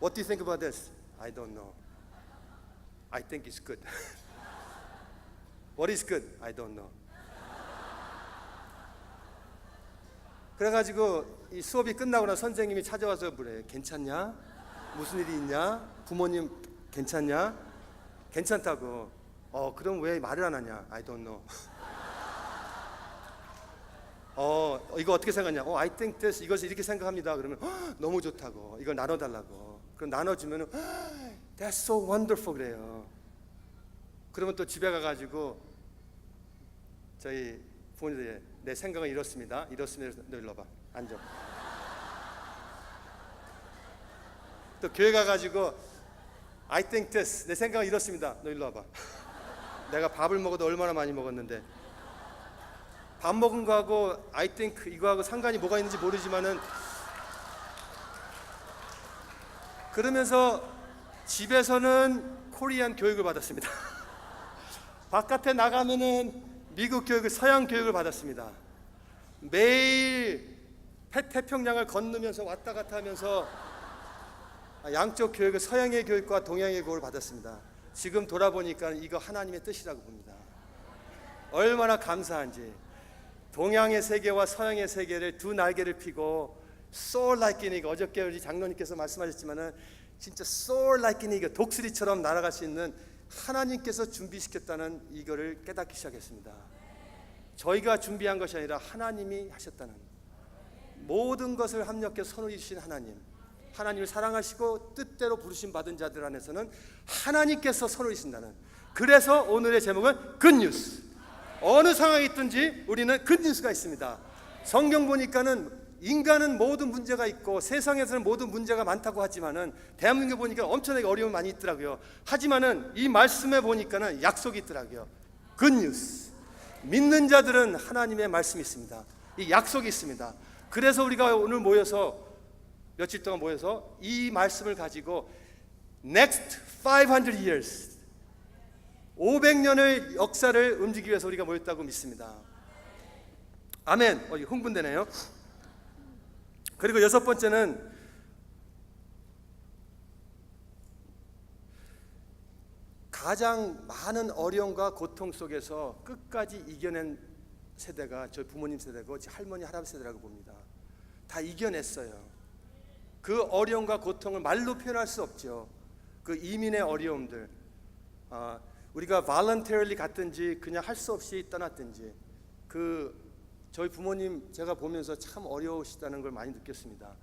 What do you think about this? I don't know. I think it's good. What is good? I don't know. 그래가지고 이 수업이 끝나고 나 선생님이 찾아와서 그래. 괜찮냐? 무슨 일이 있냐? 부모님 괜찮냐? 괜찮다고. 그럼 왜 말을 안 하냐? I don't know. 이거 어떻게 생각하냐? I think this. 이것을 이렇게 생각합니다. 그러면 너무 좋다고. 이걸 나눠달라고. 그럼 나눠주면 That's so wonderful 그래요. 그러면 또 집에 가가지고 저희 부모님들이 내 생각은 이렇습니다. 너 일로 와봐. 앉아. 또 교회 가가지고 I think this. 내 생각은 이렇습니다. 너 일로 와봐. 내가 밥을 먹어도 얼마나 많이 먹었는데 밥 먹은 거하고 I think 이거하고 상관이 뭐가 있는지 모르지만은 그러면서 집에서는 코리안 교육을 받았습니다. 바깥에 나가면은 미국 교육을 서양 교육을 받았습니다. 매일 태평양을 건너면서 왔다 갔다 하면서 양쪽 교육을 서양의 교육과 동양의 교육을 받았습니다. 지금 돌아보니까 이거 하나님의 뜻이라고 봅니다. 얼마나 감사한지. 동양의 세계와 서양의 세계를 두 날개를 펴고 soar like an eagle. 어저께 우리 장로님께서 말씀하셨지만은 진짜 soar like an eagle, 독수리처럼 날아갈 수 있는 하나님께서 준비시켰다는 이거를 깨닫기 시작했습니다. 저희가 준비한 것이 아니라 하나님이 하셨다는, 모든 것을 합력해 선을 이루신 하나님을 사랑하시고 뜻대로 부르심 받은 자들 안에서는 하나님께서 선을 이루신다는. 그래서 오늘의 제목은 굿뉴스. 어느 상황이 있든지 우리는 굿뉴스가 있습니다. 성경 보니까는 인간은 모든 문제가 있고 세상에서는 모든 문제가 많다고 하지만은 대한민국 보니까 엄청나게 어려움이 많이 있더라고요. 하지만은 이 말씀에 보니까는 약속이 있더라고요. 굿뉴스. 믿는 자들은 하나님의 말씀이 있습니다. 이 약속이 있습니다. 그래서 우리가 오늘 모여서 며칠 동안 모여서 이 말씀을 가지고 next 500 years 500년의 역사를 움직이기 위해서 우리가 모였다고 믿습니다. 아멘. 흥분되네요. 그리고 여섯 번째는 가장 많은 어려움과 고통 속에서 끝까지 이겨낸 세대가 저희 부모님 세대고 할머니 할아버지 세대라고 봅니다. 다 이겨냈어요. 그 어려움과 고통을 말로 표현할 수 없죠. 그 이민의 어려움들, 우리가 voluntarily 갔든지 그냥 할 수 없이 떠났든지, 저희 부모님 제가 보면서 참 어려우시다는 걸 많이 느꼈습니다.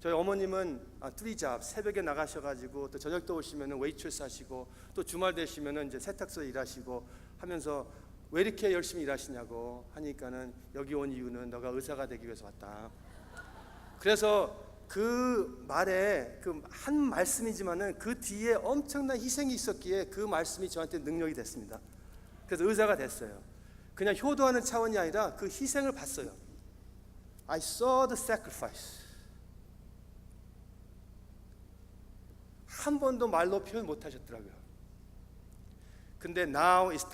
저희 어머님은 3잡 새벽에 나가셔가지고 또 저녁 때 오시면은 웨이트레스 하시고 또 주말 되시면은 이제 세탁소 일하시고 하면서 왜 이렇게 열심히 일하시냐고 하니까는 여기 온 이유는 너가 의사가 되기 위해서 왔다. 그래서 그 말에 그 한 말씀이지만은 그 뒤에 엄청난 희생이 있었기에 그 말씀이 저한테 능력이 됐습니다. 그래서 의사가 됐어요. 그냥 효도하는 차원이 아니라 그 희생을 봤어요. I saw the sacrifice. 한 번도 말로 표현 못 하셨더라고요. 근데 now is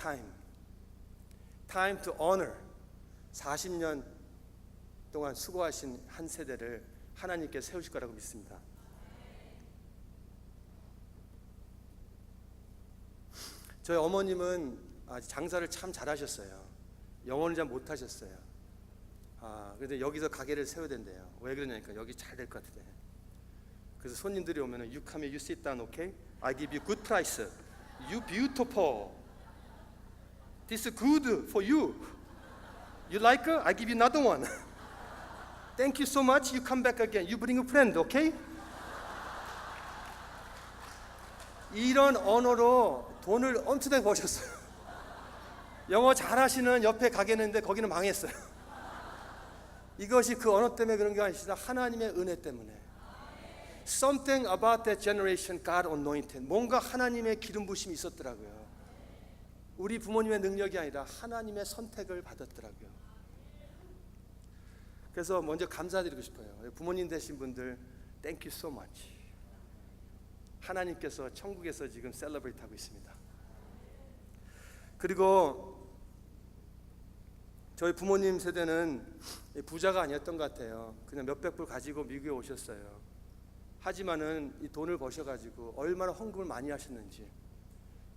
time to honor 40년 동안 수고하신 한 세대를 하나님께 세우실 거라고 믿습니다. 저희 어머님은 장사를 참 잘하셨어요. 영어는 잘 못하셨어요. 그런데 여기서 가게를 세워야 된대요. 왜 그러냐니까 여기 잘 될 것 같대. 그래서 손님들이 오면은 You come here, you sit down, okay? I give you good price. You beautiful. This is good for you. You like her? I give you another one. Thank you so much. You come back again. You bring a friend, okay? 이런 언어로 돈을 엄청나게 버셨어요. 영어 잘하시는 옆에 가게는데 거기는 망했어요. 이것이 그 언어 때문에 그런 게 아니라 하나님의 은혜 때문에. Something about that generation God anointed. 뭔가 하나님의 기름 부심이 있었더라고요. 우리 부모님의 능력이 아니라 하나님의 선택을 받았더라고요. 그래서 먼저 감사드리고 싶어요. 부모님 되신 분들 Thank you so much. 하나님께서 천국에서 지금 셀러브레이트 하고 있습니다. 그리고 저희 부모님 세대는 부자가 아니었던 것 같아요. 그냥 몇백 불 가지고 미국에 오셨어요. 하지만은 이 돈을 버셔가지고 얼마나 헌금을 많이 하셨는지,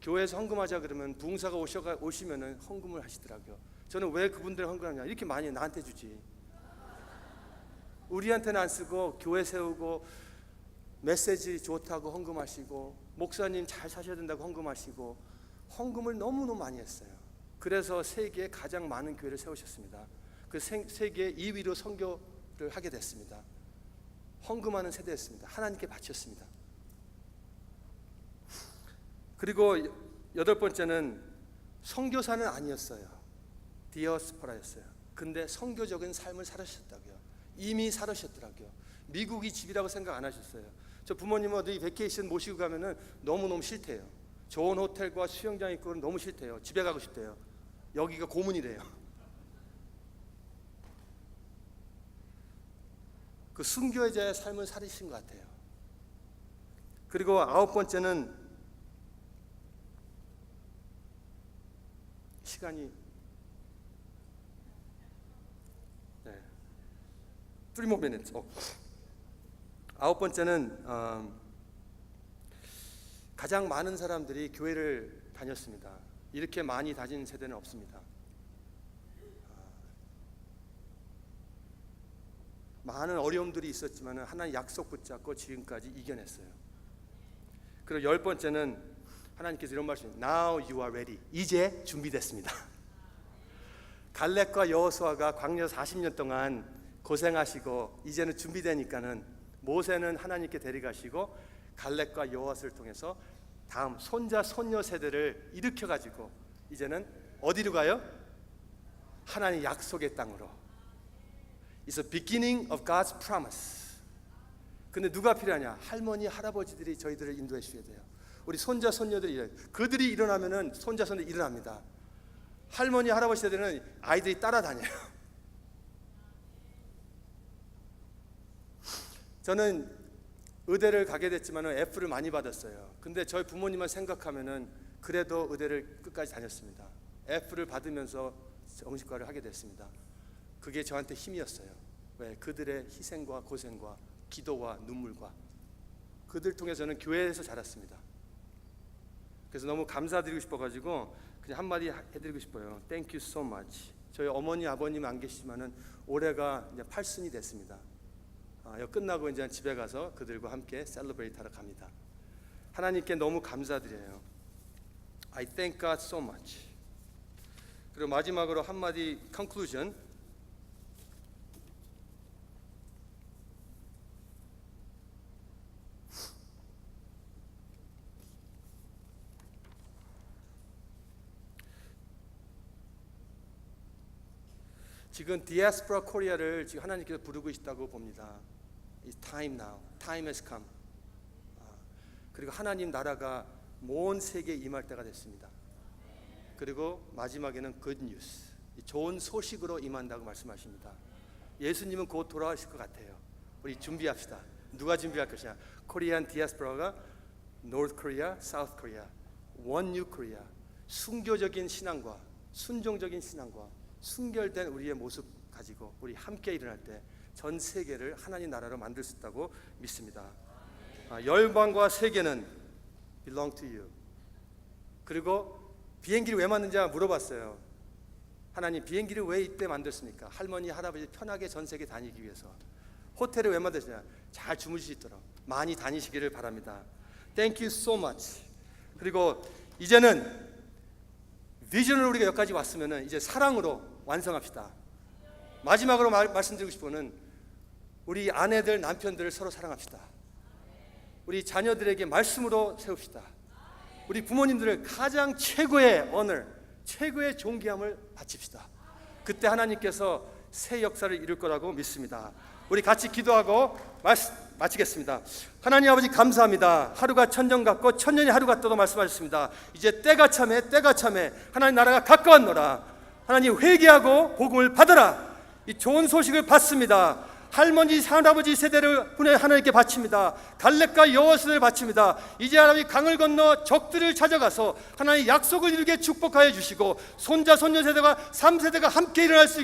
교회에서 헌금하자 그러면 부흥사가 오시면은 헌금을 하시더라고요. 저는 왜 그분들 헌금하냐, 이렇게 많이 나한테 주지, 우리한테는 안 쓰고 교회 세우고 메시지 좋다고 헌금하시고 목사님 잘 사셔야 된다고 헌금하시고 헌금을 너무너무 많이 했어요. 그래서 세계에 가장 많은 교회를 세우셨습니다. 그 세계 2위로 선교를 하게 됐습니다. 헌금하는 세대였습니다. 하나님께 바쳤습니다. 그리고 여덟 번째는 선교사는 아니었어요. 디아스포라였어요. 근데 선교적인 삶을 살으셨다고요. 이미 살으셨더라고요. 미국이 집이라고 생각 안 하셨어요. 저 부모님 어디 베케이션 모시고 가면은 너무너무 싫대요. 좋은 호텔과 수영장 있고 너무 싫대요. 집에 가고 싶대요. 여기가 고문이래요. 그 순교자의 삶을 살으신 것 같아요. 그리고 아홉 번째는 시간이 3 more minutes. 아홉 번째는 가장 많은 사람들이 교회를 다녔습니다. 이렇게 많이 다닌 세대는 없습니다. 많은 어려움들이 있었지만 하나님 약속 붙잡고 지금까지 이겨냈어요. 그리고 열 번째는 하나님께서 이런 말씀, Now you are ready. 이제 준비됐습니다. 갈렙과 여호수아가 광야 40년 동안 고생하시고 이제는 준비되니까는 모세는 하나님께 데려가시고 갈렙과 여호수아를 통해서 다음 손자 손녀 세대를 일으켜 가지고 이제는 어디로 가요? 하나님 약속의 땅으로. It's the beginning of God's promise. 근데 누가 필요하냐? 할머니, 할아버지들이 저희들을 인도해 주셔야 돼요. 우리 손자, 손녀들이 그들이 일어나면은 손자, 손녀들이 일어납니다. 할머니, 할아버지 세대는 아이들이 따라다녀요. 저는 의대를 가게 됐지만 F를 많이 받았어요. 근데 저희 부모님만 생각하면은 그래도 의대를 끝까지 다녔습니다. F를 받으면서 정신과를 하게 됐습니다. 그게 저한테 힘이었어요. 왜? 그들의 희생과 고생과 기도와 눈물과 그들 통해 저는 교회에서 자랐습니다. 그래서 너무 감사드리고 싶어가지고 그냥 한마디 해드리고 싶어요. Thank you so much. 저희 어머니 아버님 안 계시지만은 올해가 이제 8순이 됐습니다. 이거 끝나고 이제 집에 가서 그들과 함께 셀러브레이트 하러 갑니다. 하나님께 너무 감사드려요. I thank God so much. 그리고 마지막으로 한마디 conclusion. 지금 디아스포라 코리아를 지금 하나님께서 부르고 있다고 봅니다. It's time now. Time has come. 그리고 하나님 나라가 온 세계에 임할 때가 됐습니다. 그리고 마지막에는 good news. 좋은 소식으로 임한다고 말씀하십니다. 예수님은 곧 돌아오실 것 같아요. 우리 준비합시다. 누가 준비할 것이냐? 코리안 디아스포라가 North Korea, South Korea, One New Korea. 순교적인 신앙과 순종적인 신앙과 순결된 우리의 모습 가지고 우리 함께 일어날 때 전 세계를 하나님 나라로 만들 수 있다고 믿습니다. 열방과 세계는 belong to you. 그리고 비행기를 왜 만드는지 물어봤어요. 하나님 비행기를 왜 이때 만들었습니까? 할머니 할아버지 편하게 전 세계 다니기 위해서. 호텔을 왜 만드시냐? 잘 주무실 수 있도록 많이 다니시기를 바랍니다. Thank you so much. 그리고 이제는 비전을 우리가 여기까지 왔으면 이제 사랑으로 완성합시다. 마지막으로 말씀드리고 싶은 거는 우리 아내들 남편들을 서로 사랑합시다. 우리 자녀들에게 말씀으로 세웁시다. 우리 부모님들을 가장 최고의 언어, 최고의 존귀함을 바칩시다. 그때 하나님께서 새 역사를 이룰 거라고 믿습니다. 우리 같이 기도하고 마치겠습니다. 하나님 아버지 감사합니다. 하루가 천년 같고 천년이 하루 같다고 말씀하셨습니다. 이제 때가 참해 하나님 나라가 가까웠노라. 하나님 회개하고 복음을 받아라. 이 좋은 소식을 받습니다. 할머니 할아버지 세대를 하나님께 바칩니다. 갈렙과 여호수아를 바칩니다. 이제 하나님 강을 건너 적들을 찾아가서 하나님 약속을 이루게 축복하여 주시고 손자 손녀 세대가 3세대가 함께 일어날 수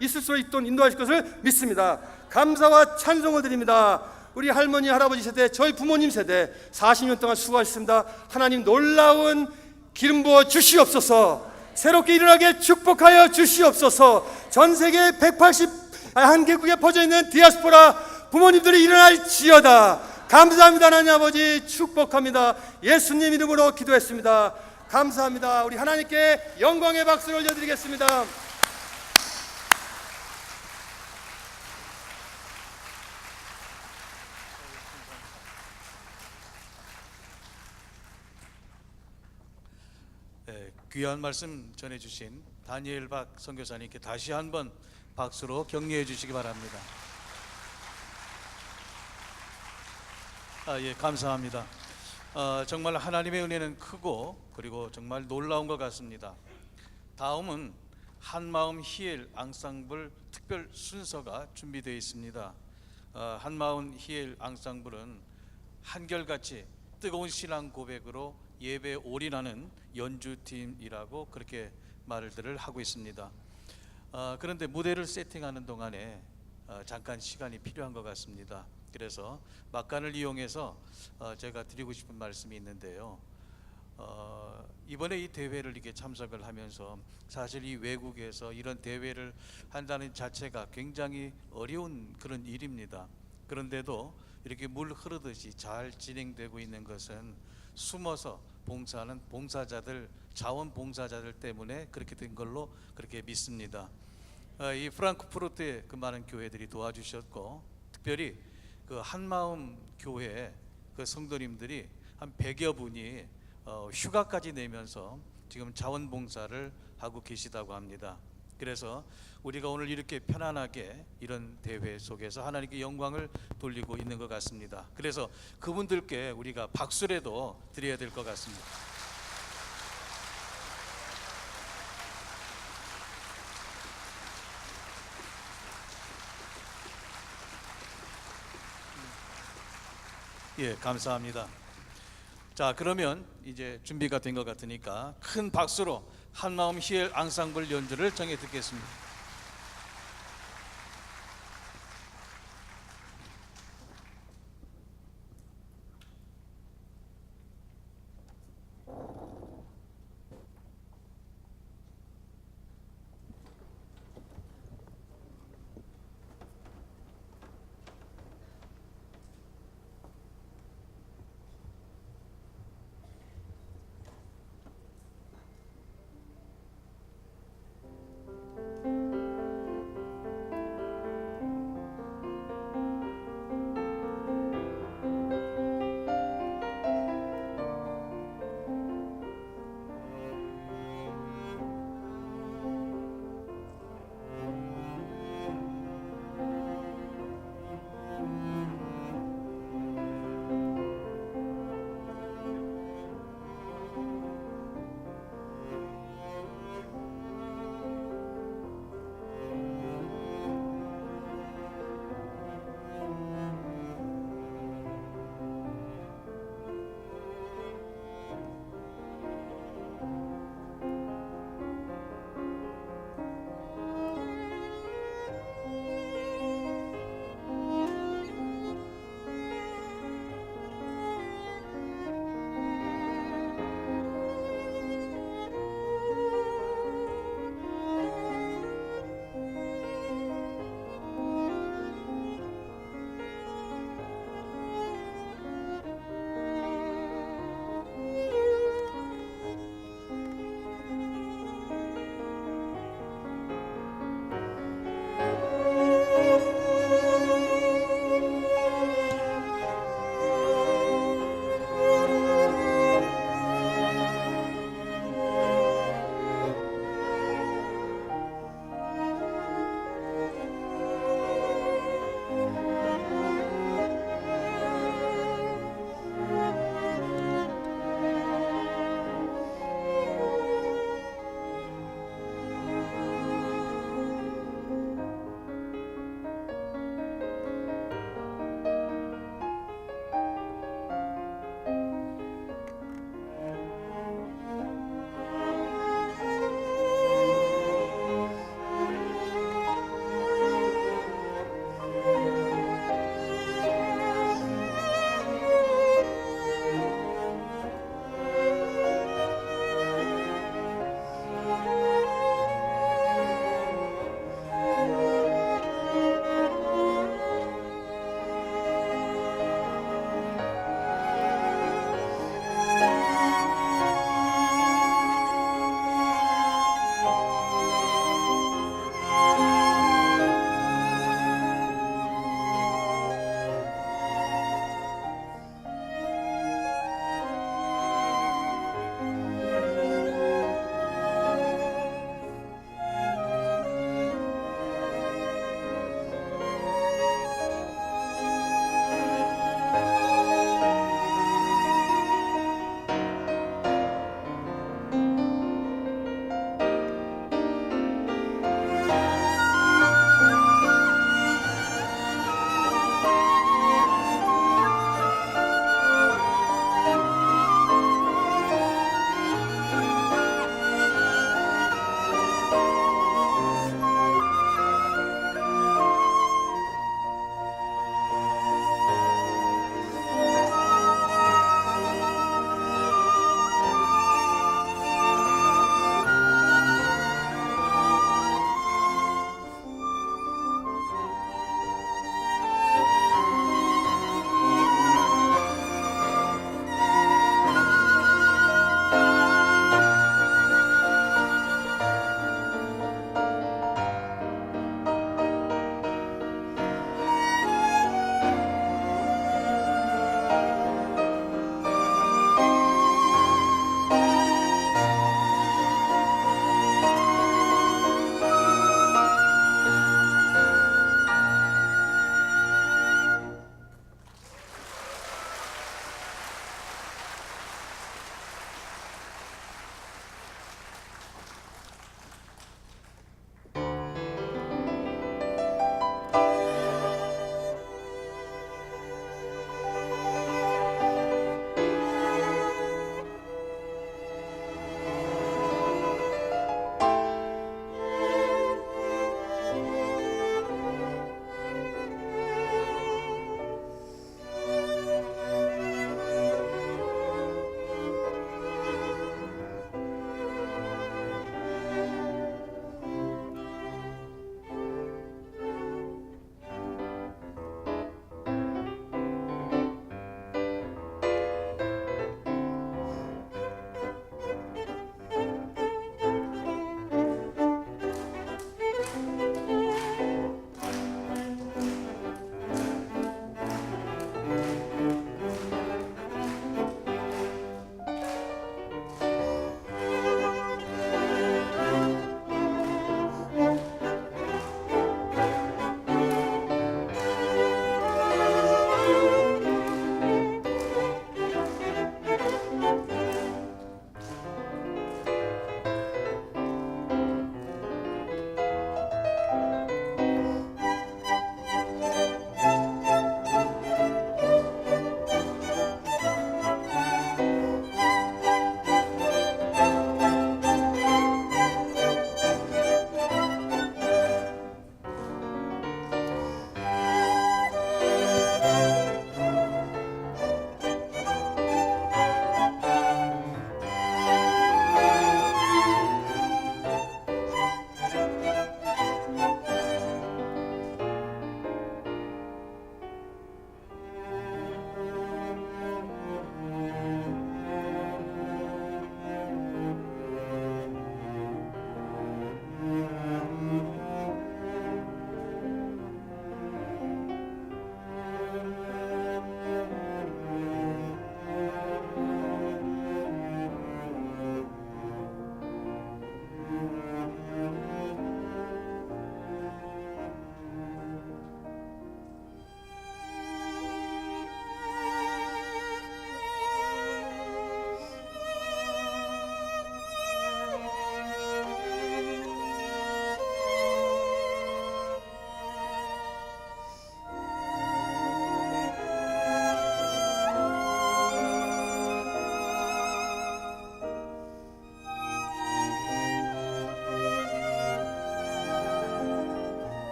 있을 수 있도록 인도하실 것을 믿습니다. 감사와 찬송을 드립니다. 우리 할머니 할아버지 세대 저희 부모님 세대 40년 동안 수고하셨습니다. 하나님 놀라운 기름 부어 주시옵소서. 새롭게 일어나게 축복하여 주시옵소서. 전 세계 181개국에 퍼져있는 디아스포라 부모님들이 일어날지어다. 감사합니다. 하나님 아버지 축복합니다. 예수님 이름으로 기도했습니다. 감사합니다. 우리 하나님께 영광의 박수를 올려드리겠습니다. 귀한 말씀 전해주신 다니엘 박 선교사님께 다시 한번 박수로 격려해 주시기 바랍니다. 예, 감사합니다. 정말 하나님의 은혜는 크고 그리고 정말 놀라운 것 같습니다. 다음은 한마음 히엘 앙상블 특별 순서가 준비되어 있습니다. 한마음 히엘 앙상블은 한결같이 뜨거운 신앙 고백으로 예배에 올인하는 연주팀이라고 그렇게 말들을 하고 있습니다. 그런데 무대를 세팅하는 동안에 잠깐 시간이 필요한 것 같습니다. 그래서 막간을 이용해서 제가 드리고 싶은 말씀이 있는데요. 이번에 이 대회를 이렇게 참석을 하면서 사실 이 외국에서 이런 대회를 한다는 자체가 굉장히 어려운 그런 일입니다. 그런데도 이렇게 물 흐르듯이 잘 진행되고 있는 것은 숨어서 봉사하는 봉사자들, 자원봉사자들 때문에 그렇게 된 걸로 그렇게 믿습니다. 이 프랑크푸르트의 그 많은 교회들이 도와주셨고, 특별히 그 한마음 교회 그 성도님들이 한 100여 분이 휴가까지 내면서 지금 자원봉사를 하고 계시다고 합니다. 그래서 우리가 오늘 이렇게 편안하게 이런 대회 속에서 하나님께 영광을 돌리고 있는 것 같습니다. 그래서 그분들께 우리가 박수라도 드려야 될 것 같습니다. 예, 감사합니다. 자, 그러면 이제 준비가 된 것 같으니까 큰 박수로 한마음 히엘 앙상블 연주를 정해 듣겠습니다.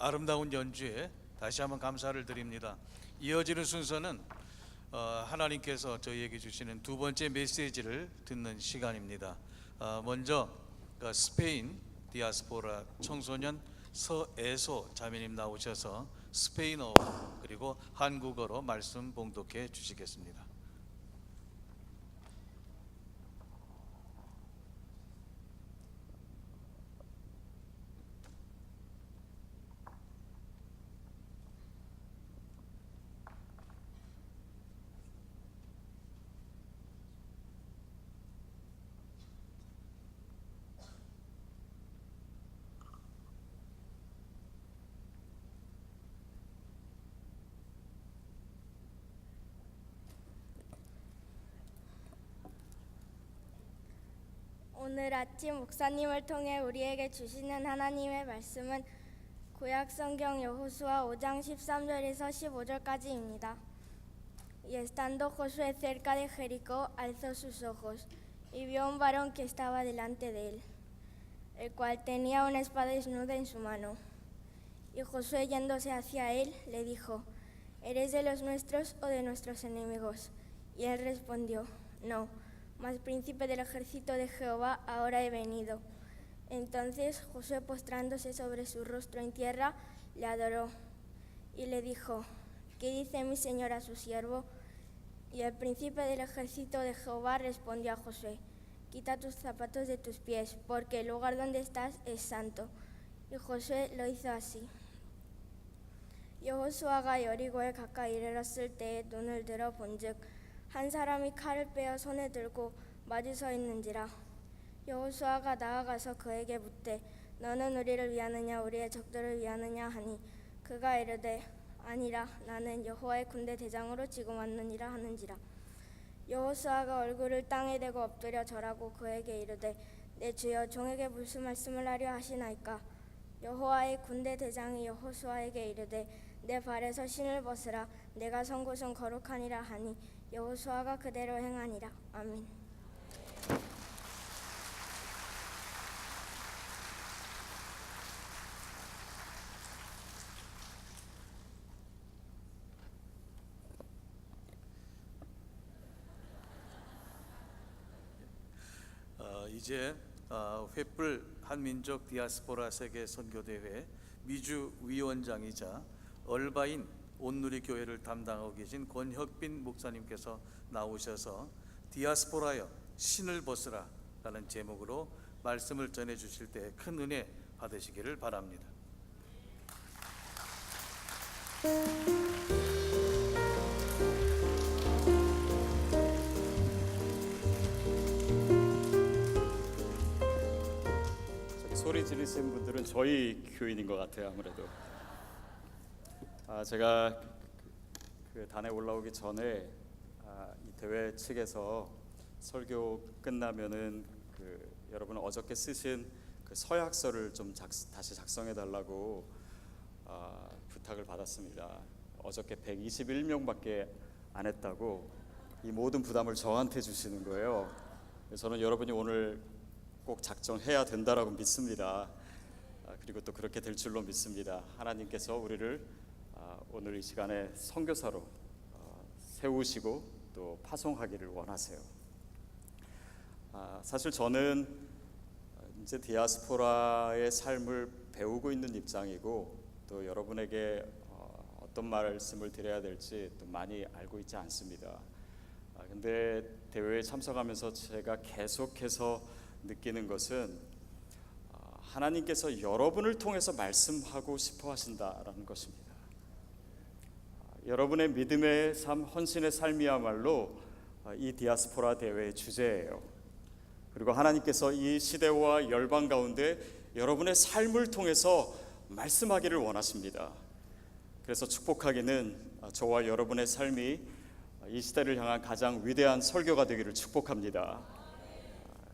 아름다운 연주에 다시 한번 감사를 드립니다. 이어지는 순서는 하나님께서 저희에게 주시는 두 번째 메시지를 듣는 시간입니다. 먼저 스페인 디아스포라 청소년 서애소 자매님 나오셔서 스페인어 그리고 한국어로 말씀 봉독해 주시겠습니다. 오늘 아침 목사님을 통해 우리에게 주시는 하나님의 말씀은 구약 성경 여호수아 5장 13절에서 15절까지입니다. Y estando Josué cerca de Jericó, alzó sus ojos y vio un varón que estaba delante de él, el cual tenía una espada desnuda en su mano. Y Josué, yéndose hacia él, le dijo: ¿Eres de los nuestros o de nuestros enemigos? Y él respondió: No, mas príncipe del ejército de Jehová, ahora he venido. Entonces Josué, postrándose sobre su rostro en tierra, le adoró y le dijo: ¿Qué dice mi señor a su siervo? Y el príncipe del ejército de Jehová respondió a Josué: Quita tus zapatos de tus pies, porque el lugar donde estás es santo. Y Josué lo hizo así. 여호수아가 여리고에 가까이 이르렀을 때에 눈을 들어 본즉 한 사람이 칼을 빼어 손에 들고 마주 서 있는지라. 여호수아가 나아가서 그에게 묻되 너는 우리를 위하느냐 우리의 적들을 위하느냐 하니 그가 이르되 아니라 나는 여호와의 군대 대장으로 지금 왔느니라 하는지라. 여호수아가 얼굴을 땅에 대고 엎드려 절하고 그에게 이르되 내 주여 종에게 무슨 말씀을 하려 하시나이까. 여호와의 군대 대장이 여호수아에게 이르되 내 발에서 신을 벗으라 내가 선 곳은 거룩하니라 하니 여호수아가 그대로 행하니라. 아멘. 이제 횃불 한민족 디아스포라 세계 선교대회 미주 위원장이자 얼바인 온누리 교회를 담당하고 계신 권혁빈 목사님께서 나오셔서 디아스포라여 신을 벗으라 라는 제목으로 말씀을 전해 주실 때 큰 은혜 받으시기를 바랍니다. 소리 지르시는 분들은 저희 교인인 것 같아요. 아무래도 제가 그 단에 올라오기 전에 이 대회 측에서 설교 끝나면은 여러분 어저께 쓰신 그 서약서를 좀 다시 작성해 달라고 부탁을 받았습니다. 어저께 121명밖에 안 했다고 이 모든 부담을 저한테 주시는 거예요. 저는 여러분이 오늘 꼭 작정해야 된다라고 믿습니다. 그리고 또 그렇게 될 줄로 믿습니다. 하나님께서 우리를 오늘 이 시간에 선교사로 세우시고 또 파송하기를 원하세요. 사실 저는 이제 디아스포라의 삶을 배우고 있는 입장이고 또 여러분에게 어떤 말씀을 드려야 될지 또 많이 알고 있지 않습니다. 근데 대회에 참석하면서 제가 계속해서 느끼는 것은 하나님께서 여러분을 통해서 말씀하고 싶어 하신다라는 것입니다. 여러분의 믿음의 삶, 헌신의 삶이야말로 이 디아스포라 대회의 주제예요. 그리고 하나님께서 이 시대와 열방 가운데 여러분의 삶을 통해서 말씀하기를 원하십니다. 그래서 축복하기는 저와 여러분의 삶이 이 시대를 향한 가장 위대한 설교가 되기를 축복합니다.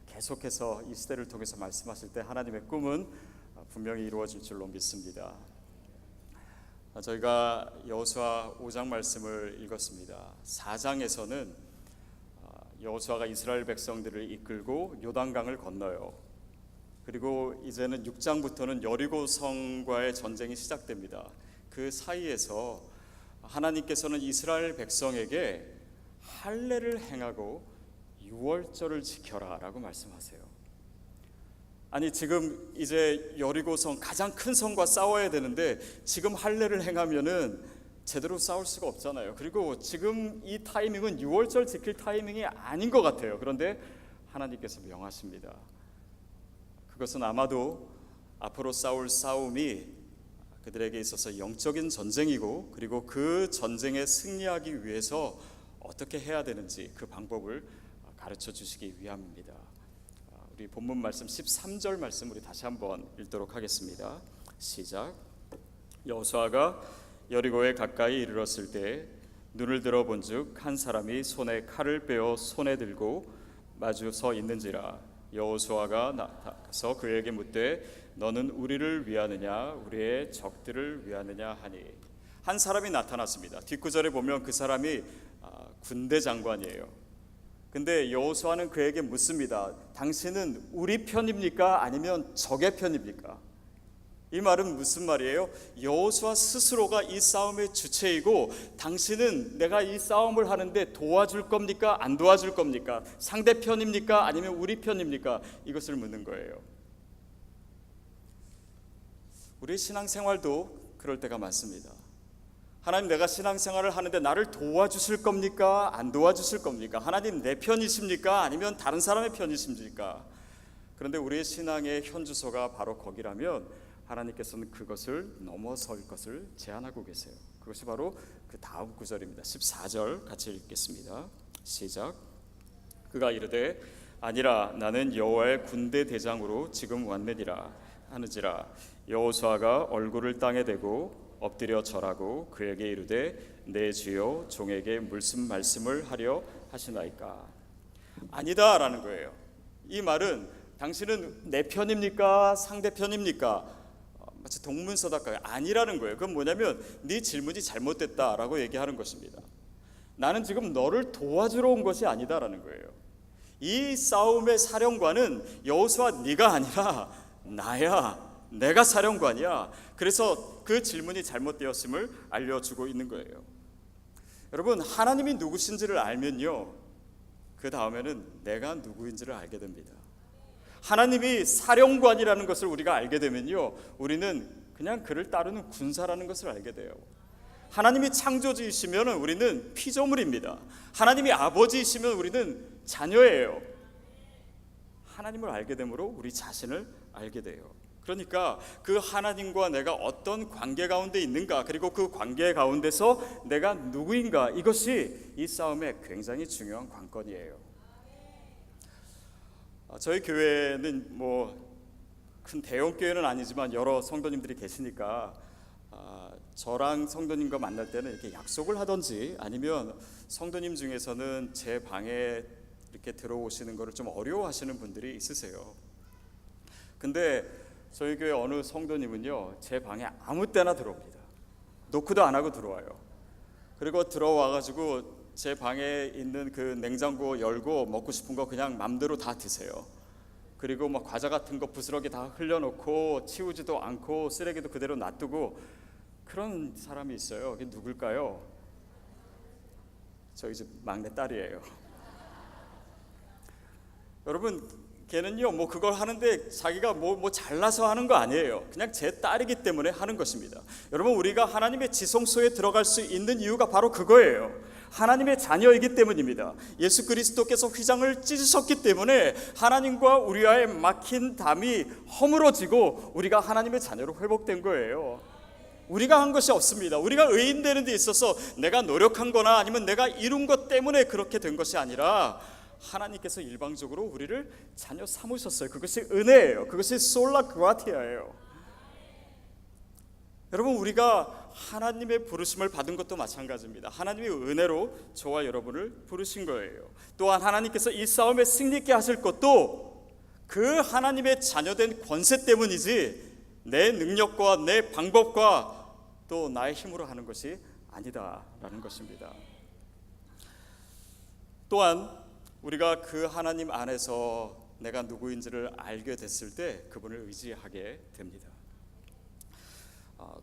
계속해서 이 시대를 통해서 말씀하실 때 하나님의 꿈은 분명히 이루어질 줄로 믿습니다. 저희가 여호수아 5장 말씀을 읽었습니다. 4장에서는 여호수아가 이스라엘 백성들을 이끌고 요단강을 건너요. 그리고 이제는 6장부터는 여리고성과의 전쟁이 시작됩니다. 그 사이에서 하나님께서는 이스라엘 백성에게 할례를 행하고 유월절을 지켜라 라고 말씀하세요. 아니 지금 이제 여리고성 가장 큰 성과 싸워야 되는데 지금 할례를 행하면은 제대로 싸울 수가 없잖아요. 그리고 지금 이 타이밍은 유월절 지킬 타이밍이 아닌 것 같아요. 그런데 하나님께서 명하십니다. 그것은 아마도 앞으로 싸울 싸움이 그들에게 있어서 영적인 전쟁이고, 그리고 그 전쟁에 승리하기 위해서 어떻게 해야 되는지 그 방법을 가르쳐 주시기 위함입니다. 우리 본문 말씀 13절 말씀 우리 다시 한번 읽도록 하겠습니다. 시작. 여호수아가 여리고에 가까이 이르렀을 때 눈을 들어 본즉 한 사람이 손에 칼을 빼어 손에 들고 마주 서 있는지라. 여호수아가 나가서 그에게 묻되 너는 우리를 위하느냐 우리의 적들을 위하느냐 하니. 한 사람이 나타났습니다. 뒷구절에 보면 그 사람이 군대 장관이에요. 근데 여호수아는 그에게 묻습니다. 당신은 우리 편입니까? 아니면 적의 편입니까? 이 말은 무슨 말이에요? 여호수아 스스로가 이 싸움의 주체이고, 당신은 내가 이 싸움을 하는데 도와줄 겁니까? 안 도와줄 겁니까? 상대편입니까? 아니면 우리 편입니까? 이것을 묻는 거예요. 우리 신앙생활도 그럴 때가 많습니다. 하나님, 내가 신앙생활을 하는데 나를 도와주실 겁니까? 안 도와주실 겁니까? 하나님, 내 편이십니까? 아니면 다른 사람의 편이십니까? 그런데 우리의 신앙의 현주소가 바로 거기라면 하나님께서는 그것을 넘어설 것을 제안하고 계세요. 그것이 바로 그 다음 구절입니다. 14절 같이 읽겠습니다. 시작. 그가 이르되 아니라 나는 여호와의 군대 대장으로 지금 왔느니라 하는지라. 여호수아가 얼굴을 땅에 대고 엎드려 절하고 그에게 이르되 내 주여 종에게 무슨 말씀을 하려 하시나이까. 아니다라는 거예요. 이 말은 당신은 내 편입니까? 상대 편입니까? 마치 동문서답게 아니라는 거예요. 그건 뭐냐면 네 질문이 잘못됐다라고 얘기하는 것입니다. 나는 지금 너를 도와주러 온 것이 아니다라는 거예요. 이 싸움의 사령관은 여호수아 네가 아니라 나야. 내가 사령관이야. 그래서 그 질문이 잘못되었음을 알려주고 있는 거예요. 여러분, 하나님이 누구신지를 알면요, 그 다음에는 내가 누구인지를 알게 됩니다. 하나님이 사령관이라는 것을 우리가 알게 되면요, 우리는 그냥 그를 따르는 군사라는 것을 알게 돼요. 하나님이 창조주이시면 우리는 피조물입니다. 하나님이 아버지이시면 우리는 자녀예요. 하나님을 알게 되므로 우리 자신을 알게 돼요. 그러니까 그 하나님과 내가 어떤 관계 가운데 있는가, 그리고 그 관계 가운데서 내가 누구인가, 이것이 이 싸움의 굉장히 중요한 관건이에요. 저희 교회는 큰 대형 교회는 아니지만 여러 성도님들이 계시니까 저랑 성도님과 만날 때는 이렇게 약속을 하든지, 아니면 성도님 중에서는 제 방에 이렇게 들어오시는 것을 좀 어려워하시는 분들이 있으세요. 근데 저희 교회 어느 성도님은요, 제 방에 아무 때나 들어옵니다. 노크도 안 하고 들어와요. 그리고 들어와가지고 제 방에 있는 그 냉장고 열고 먹고 싶은 거 그냥 맘대로 다 드세요. 그리고 막 과자 같은 거 부스러기 다 흘려놓고 치우지도 않고 쓰레기도 그대로 놔두고 그런 사람이 있어요. 그게 누굴까요? 저희 집 막내 딸이에요. 여러분, 걔는요 그걸 하는데 자기가 잘나서 하는 거 아니에요. 그냥 제 딸이기 때문에 하는 것입니다. 여러분, 우리가 하나님의 지성소에 들어갈 수 있는 이유가 바로 그거예요. 하나님의 자녀이기 때문입니다. 예수 그리스도께서 휘장을 찢으셨기 때문에 하나님과 우리와의 막힌 담이 허물어지고 우리가 하나님의 자녀로 회복된 거예요. 우리가 한 것이 없습니다. 우리가 의인 되는 데 있어서 내가 노력한 거나 아니면 내가 이룬 것 때문에 그렇게 된 것이 아니라 하나님께서 일방적으로 우리를 자녀 삼으셨어요. 그것이 은혜예요. 그것이 솔라 그라티아예요. 여러분, 우리가 하나님의 부르심을 받은 것도 마찬가지입니다. 하나님의 은혜로 저와 여러분을 부르신 거예요. 또한 하나님께서 이 싸움에 승리케 하실 것도 그 하나님의 자녀된 권세 때문이지 내 능력과 내 방법과 또 나의 힘으로 하는 것이 아니다라는 것입니다. 또한 우리가 그 하나님 안에서 내가 누구인지를 알게 됐을 때 그분을 의지하게 됩니다.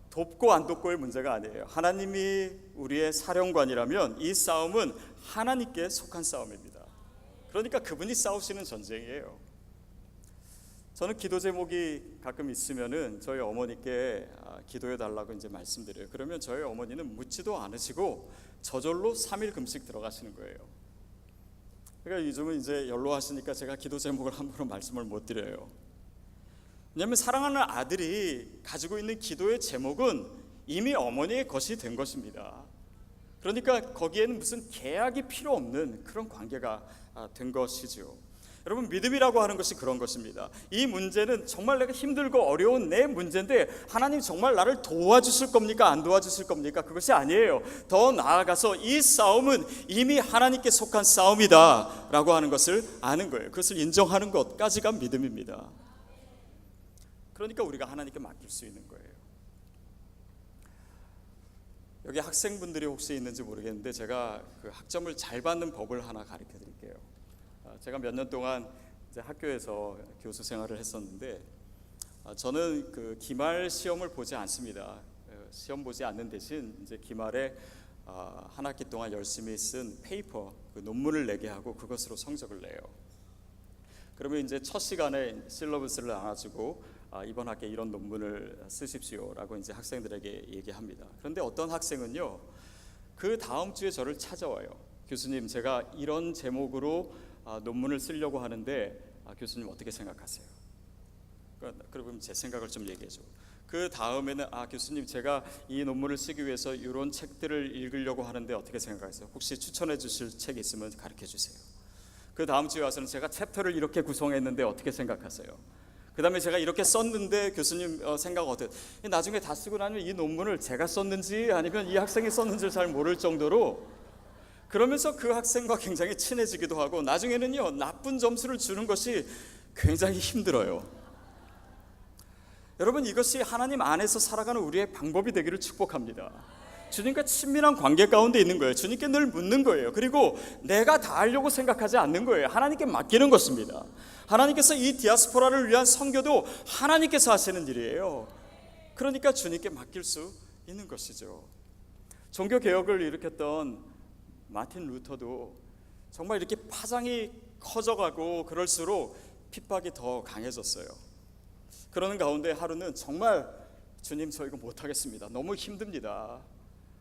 돕고 안 돕고의 문제가 아니에요. 하나님이 우리의 사령관이라면 이 싸움은 하나님께 속한 싸움입니다. 그러니까 그분이 싸우시는 전쟁이에요. 저는 기도 제목이 가끔 있으면은 저희 어머니께 기도해 달라고 이제 말씀드려요. 그러면 저희 어머니는 묻지도 않으시고 저절로 3일 금식 들어가시는 거예요. 그러니까 요즘은 이제 연로하시니까 제가 기도 제목을 함부로 말씀을 못 드려요. 왜냐하면 사랑하는 아들이 가지고 있는 기도의 제목은 이미 어머니의 것이 된 것입니다. 그러니까 거기에는 무슨 계약이 필요 없는 그런 관계가 된 것이죠. 여러분, 믿음이라고 하는 것이 그런 것입니다. 이 문제는 정말 내가 힘들고 어려운 내 문제인데 하나님 정말 나를 도와주실 겁니까? 안 도와주실 겁니까? 그것이 아니에요. 더 나아가서 이 싸움은 이미 하나님께 속한 싸움이다 라고 하는 것을 아는 거예요. 그것을 인정하는 것까지가 믿음입니다. 그러니까 우리가 하나님께 맡길 수 있는 거예요. 여기 학생분들이 혹시 있는지 모르겠는데 제가 그 학점을 잘 받는 법을 하나 가르쳐 드릴게요. 제가 몇 년 동안 이제 학교에서 교수 생활을 했었는데 저는 그 기말 시험을 보지 않습니다. 시험 보지 않는 대신 이제 기말에 한 학기 동안 열심히 쓴 페이퍼, 그 논문을 내게 하고 그것으로 성적을 내요. 그러면 이제 첫 시간에 실러버스를 나눠주고 이번 학기에 이런 논문을 쓰십시오라고 이제 학생들에게 얘기합니다. 그런데 어떤 학생은요, 그 다음 주에 저를 찾아와요. 교수님, 제가 이런 제목으로 논문을 쓰려고 하는데 교수님 어떻게 생각하세요? 그러면 제 생각을 좀 얘기해줘. 그 다음에는 교수님, 제가 이 논문을 쓰기 위해서 이런 책들을 읽으려고 하는데 어떻게 생각하세요? 혹시 추천해 주실 책이 있으면 가르쳐 주세요. 그 다음 주에 와서는 제가 챕터를 이렇게 구성했는데 어떻게 생각하세요? 그 다음에 제가 이렇게 썼는데 교수님 생각 어때요? 나중에 다 쓰고 나면 이 논문을 제가 썼는지 아니면 이 학생이 썼는지를 잘 모를 정도로, 그러면서 그 학생과 굉장히 친해지기도 하고 나중에는요, 나쁜 점수를 주는 것이 굉장히 힘들어요. 여러분, 이것이 하나님 안에서 살아가는 우리의 방법이 되기를 축복합니다. 주님과 친밀한 관계 가운데 있는 거예요. 주님께 늘 묻는 거예요. 그리고 내가 다 하려고 생각하지 않는 거예요. 하나님께 맡기는 것입니다. 하나님께서 이 디아스포라를 위한 선교도 하나님께서 하시는 일이에요. 그러니까 주님께 맡길 수 있는 것이죠. 종교개혁을 일으켰던 마틴 루터도 정말 이렇게 파장이 커져가고 그럴수록 핍박이 더 강해졌어요. 그러는 가운데 하루는 정말 주님, 저 이거 못하겠습니다. 너무 힘듭니다.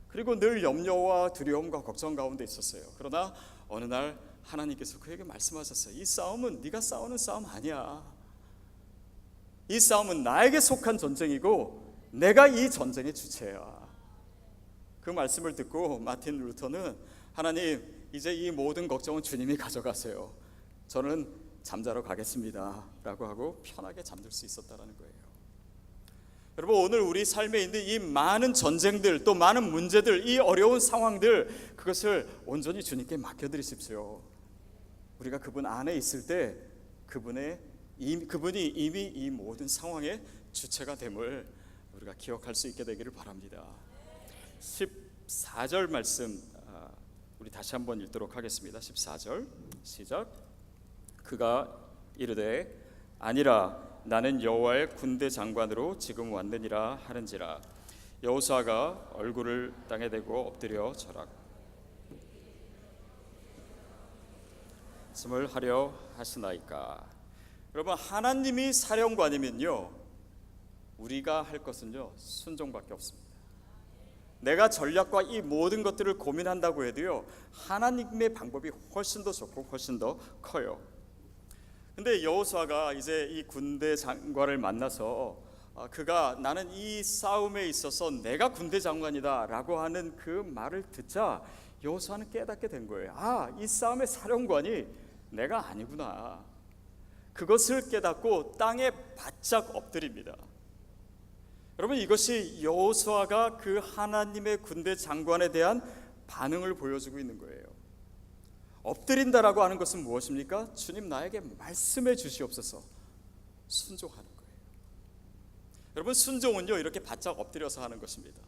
그리고 늘 염려와 두려움과 걱정 가운데 있었어요. 그러나 어느 날 하나님께서 그에게 말씀하셨어요. 이 싸움은 네가 싸우는 싸움 아니야. 이 싸움은 나에게 속한 전쟁이고 내가 이 전쟁의 주체야. 그 말씀을 듣고 마틴 루터는 하나님, 이제 이 모든 걱정은 주님이 가져가세요. 저는 잠자러 가겠습니다 라고 하고 편하게 잠들 수 있었다는 거예요. 여러분, 오늘 우리 삶에 있는 이 많은 전쟁들, 또 많은 문제들, 이 어려운 상황들, 그것을 온전히 주님께 맡겨드리십시오. 우리가 그분 안에 있을 때 그분이 이미 이 모든 상황의 주체가 됨을 우리가 기억할 수 있게 되기를 바랍니다. 14절 말씀 우리 다시 한번 읽도록 하겠습니다. 14절 시작. 그가 이르되 아니라 나는 여호와의 군대 장관으로 지금 왔느니라 하는지라. 여호수아가 얼굴을 땅에 대고 엎드려 절하고 말씀을 하려 하시나이까. 여러분, 하나님이 사령관이면요, 우리가 할 것은요 순종밖에 없습니다. 내가 전략과 이 모든 것들을 고민한다고 해도요, 하나님의 방법이 훨씬 더 좋고 훨씬 더 커요. 근데 여호수아가 이제 이 군대 장관을 만나서 그가 나는 이 싸움에 있어서 내가 군대 장관이다 라고 하는 그 말을 듣자 여호수아는 깨닫게 된 거예요. 이 싸움의 사령관이 내가 아니구나. 그것을 깨닫고 땅에 바짝 엎드립니다. 여러분, 이것이 여호수아가 그 하나님의 군대 장관에 대한 반응을 보여주고 있는 거예요. 엎드린다라고 하는 것은 무엇입니까? 주님, 나에게 말씀해 주시옵소서. 순종하는 거예요. 여러분, 순종은요 이렇게 바짝 엎드려서 하는 것입니다.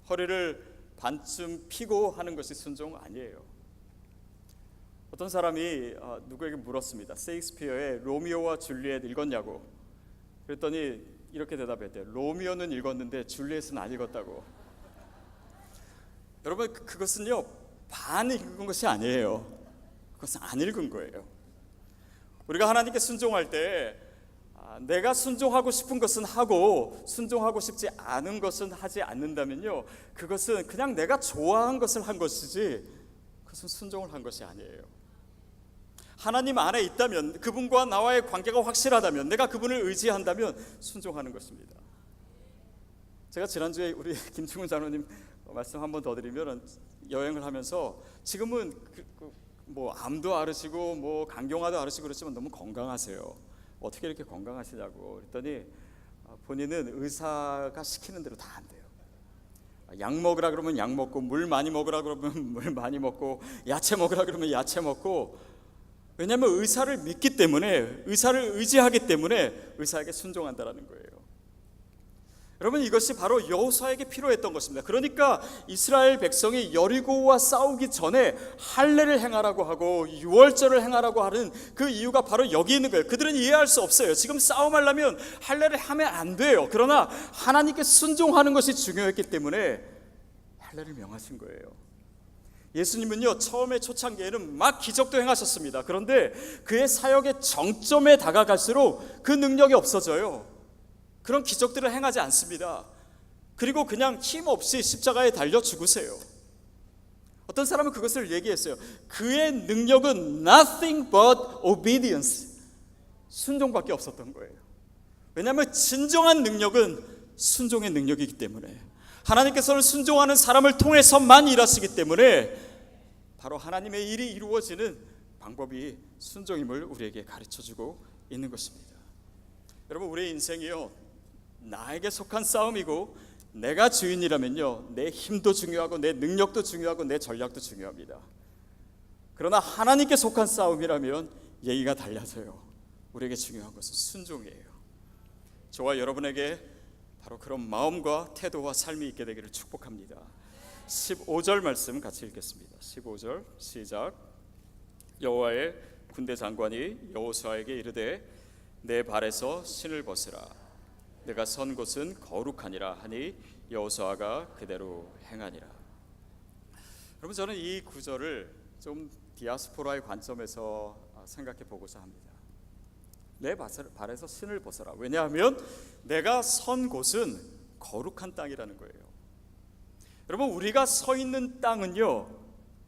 허리를 반쯤 피고 하는 것이 순종 아니에요. 어떤 사람이 누구에게 물었습니다. 셰익스피어의 로미오와 줄리엣 읽었냐고. 그랬더니 이렇게 대답했대요. 로미오는 읽었는데 줄리엣은 안 읽었다고. 여러분, 그것은요 반 읽은 것이 아니에요. 그것은 안 읽은 거예요. 우리가 하나님께 순종할 때 내가 순종하고 싶은 것은 하고 순종하고 싶지 않은 것은 하지 않는다면요, 그것은 그냥 내가 좋아한 것을 한 것이지 그것은 순종을 한 것이 아니에요. 하나님 안에 있다면, 그분과 나와의 관계가 확실하다면, 내가 그분을 의지한다면 순종하는 것입니다. 제가 지난주에 우리 김충훈 장로님 말씀 한 번 더 드리면, 여행을 하면서 지금은 뭐 암도 앓으시고 뭐 간경화도 앓으시고 그렇지만 너무 건강하세요. 어떻게 이렇게 건강하시냐고 그랬더니 본인은 의사가 시키는 대로 다 안 돼요. 약 먹으라 그러면 약 먹고, 물 많이 먹으라 그러면 물 많이 먹고, 야채 먹으라 그러면 야채 먹고. 왜냐하면 의사를 믿기 때문에, 의사를 의지하기 때문에 의사에게 순종한다라는 거예요. 여러분, 이것이 바로 여호수아에게 필요했던 것입니다. 그러니까 이스라엘 백성이 여리고와 싸우기 전에 할례를 행하라고 하고 유월절을 행하라고 하는 그 이유가 바로 여기 있는 거예요. 그들은 이해할 수 없어요. 지금 싸움하려면 할례를 하면 안 돼요. 그러나 하나님께 순종하는 것이 중요했기 때문에 할례를 명하신 거예요. 예수님은요, 처음에 초창기에는 막 기적도 행하셨습니다. 그런데 그의 사역의 정점에 다가갈수록 그 능력이 없어져요. 그런 기적들을 행하지 않습니다. 그리고 그냥 힘없이 십자가에 달려 죽으세요. 어떤 사람은 그것을 얘기했어요. 그의 능력은 nothing but obedience, 순종밖에 없었던 거예요. 왜냐하면 진정한 능력은 순종의 능력이기 때문에, 하나님께서는 순종하는 사람을 통해서만 일하시기 때문에 바로 하나님의 일이 이루어지는 방법이 순종임을 우리에게 가르쳐주고 있는 것입니다. 여러분, 우리의 인생이요, 나에게 속한 싸움이고 내가 주인이라면요, 내 힘도 중요하고 내 능력도 중요하고 내 전략도 중요합니다. 그러나 하나님께 속한 싸움이라면 얘기가 달라져요. 우리에게 중요한 것은 순종이에요. 저와 여러분에게 바로 그런 마음과 태도와 삶이 있게 되기를 축복합니다. 15절 말씀 같이 읽겠습니다. 15절 시작. 여호와의 군대 장관이 여호수아에게 이르되 내 발에서 신을 벗으라. 내가 선 곳은 거룩하니라 하니 여호수아가 그대로 행하니라. 여러분, 저는 이 구절을 좀 디아스포라의 관점에서 생각해 보고자 합니다. 내 발에서 신을 벗어라. 왜냐하면 내가 선 곳은 거룩한 땅이라는 거예요. 여러분, 우리가 서 있는 땅은요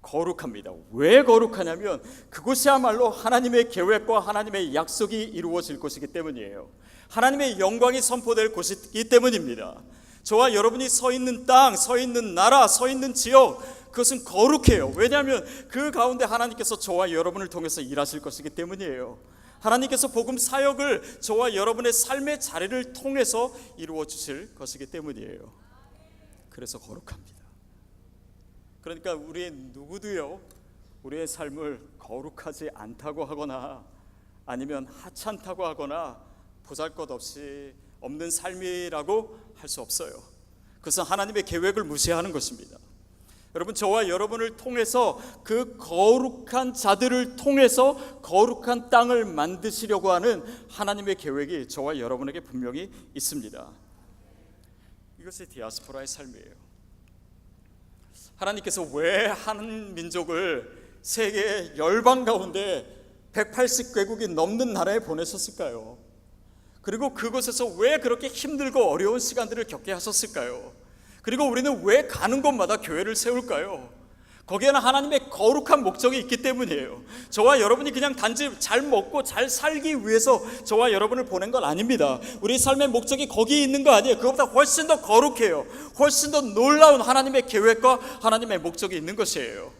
거룩합니다. 왜 거룩하냐면 그곳이야말로 하나님의 계획과 하나님의 약속이 이루어질 곳이기 때문이에요. 하나님의 영광이 선포될 곳이기 때문입니다. 저와 여러분이 서 있는 땅, 서 있는 나라, 서 있는 지역, 그것은 거룩해요. 왜냐하면 그 가운데 하나님께서 저와 여러분을 통해서 일하실 것이기 때문이에요. 하나님께서 복음 사역을 저와 여러분의 삶의 자리를 통해서 이루어 주실 것이기 때문이에요. 그래서 거룩합니다. 그러니까 우리의 누구도요, 우리의 삶을 거룩하지 않다고 하거나 아니면 하찮다고 하거나 보잘것없이 없는 삶이라고 할 수 없어요. 그것은 하나님의 계획을 무시하는 것입니다. 여러분, 저와 여러분을 통해서 그 거룩한 자들을 통해서 거룩한 땅을 만드시려고 하는 하나님의 계획이 저와 여러분에게 분명히 있습니다. 이것이 디아스포라의 삶이에요. 하나님께서 왜 한 민족을 세계 열방 가운데 180개국이 넘는 나라에 보내셨을까요? 그리고 그곳에서 왜 그렇게 힘들고 어려운 시간들을 겪게 하셨을까요? 그리고 우리는 왜 가는 곳마다 교회를 세울까요? 거기에는 하나님의 거룩한 목적이 있기 때문이에요. 저와 여러분이 그냥 단지 잘 먹고 잘 살기 위해서 저와 여러분을 보낸 건 아닙니다. 우리 삶의 목적이 거기에 있는 거 아니에요. 그것보다 훨씬 더 거룩해요. 훨씬 더 놀라운 하나님의 계획과 하나님의 목적이 있는 것이에요.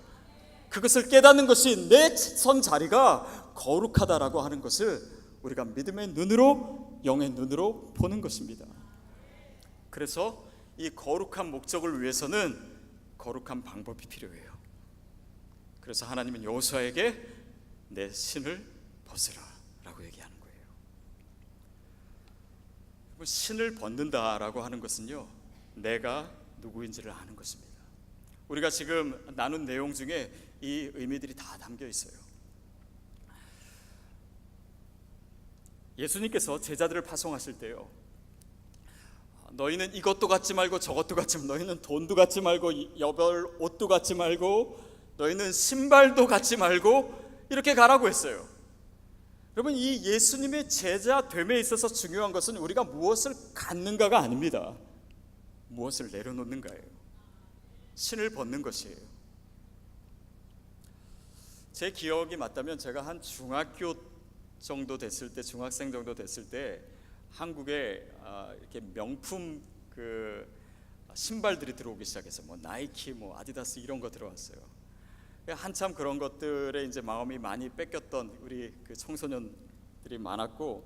그것을 깨닫는 것이 내 선 자리가 거룩하다라고 하는 것을 우리가 믿음의 눈으로, 영의 눈으로 보는 것입니다. 그래서 이 거룩한 목적을 위해서는 거룩한 방법이 필요해요. 그래서 하나님은 여호수아에게 내 신을 벗으라 라고 얘기하는 거예요. 신을 벗는다라고 하는 것은요, 내가 누구인지를 아는 것입니다. 우리가 지금 나눈 내용 중에 이 의미들이 다 담겨 있어요. 예수님께서 제자들을 파송하실 때요, 너희는 이것도 갖지 말고 저것도 갖지 말고, 너희는 돈도 갖지 말고 여벌 옷도 갖지 말고 너희는 신발도 갖지 말고 이렇게 가라고 했어요. 여러분, 이 예수님의 제자 됨에 있어서 중요한 것은 우리가 무엇을 갖는가가 아닙니다. 무엇을 내려놓는가예요. 신을 벗는 것이에요. 제 기억이 맞다면 제가 한 중학교 정도 됐을 때, 중학생 정도 됐을 때 한국에 이렇게 명품 그 신발들이 들어오기 시작해서 뭐 나이키, 뭐 아디다스 이런 거 들어왔어요. 한참 그런 것들에 이제 마음이 많이 뺏겼던 우리 그 청소년들이 많았고,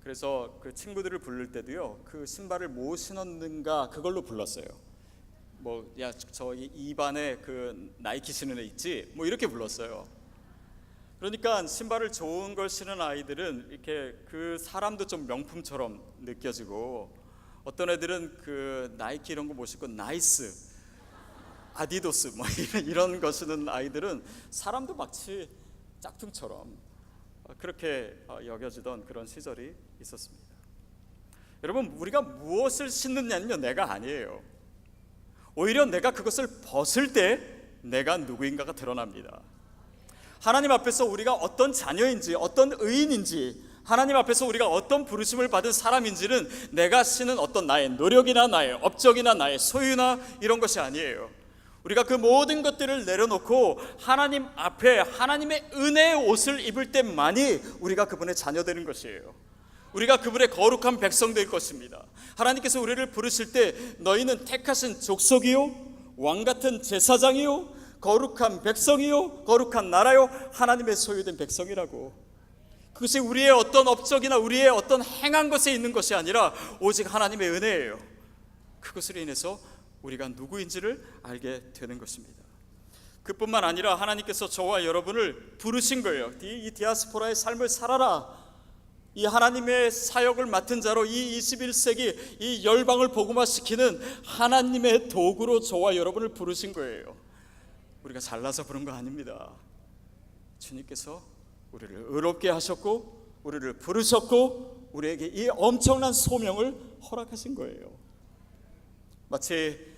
그래서 그 친구들을 부를 때도요, 그 신발을 뭐 신었는가 그걸로 불렀어요. 뭐, 야, 저기 2반에 그 나이키 신은 애 있지? 뭐 이렇게 불렀어요. 그러니까 신발을 좋은 걸 신은 아이들은 이렇게 그 사람도 좀 명품처럼 느껴지고, 어떤 애들은 그 나이키 이런 거 못 신고 나이스, 아디도스 뭐 이런 거 신는 아이들은 사람도 마치 짝퉁처럼 그렇게 여겨지던 그런 시절이 있었습니다. 여러분, 우리가 무엇을 신느냐는요, 내가 아니에요. 오히려 내가 그것을 벗을 때 내가 누구인가가 드러납니다. 하나님 앞에서 우리가 어떤 자녀인지, 어떤 의인인지, 하나님 앞에서 우리가 어떤 부르심을 받은 사람인지는 내가 신은 어떤 나의 노력이나 나의 업적이나 나의 소유나 이런 것이 아니에요. 우리가 그 모든 것들을 내려놓고 하나님 앞에 하나님의 은혜의 옷을 입을 때만이 우리가 그분의 자녀 되는 것이에요. 우리가 그분의 거룩한 백성 될 것입니다. 하나님께서 우리를 부르실 때 너희는 택하신 족속이요, 왕같은 제사장이요, 거룩한 백성이요, 거룩한 나라요, 하나님의 소유된 백성이라고. 그것이 우리의 어떤 업적이나 우리의 어떤 행한 것에 있는 것이 아니라 오직 하나님의 은혜예요. 그것으로 인해서 우리가 누구인지를 알게 되는 것입니다. 그뿐만 아니라 하나님께서 저와 여러분을 부르신 거예요. 이 디아스포라의 삶을 살아라. 이 하나님의 사역을 맡은 자로 이 21세기 이 열방을 복음화시키는 하나님의 도구로 저와 여러분을 부르신 거예요. 우리가 잘나서 부른 거 아닙니다. 주님께서 우리를 의롭게 하셨고 우리를 부르셨고 우리에게 이 엄청난 소명을 허락하신 거예요. 마치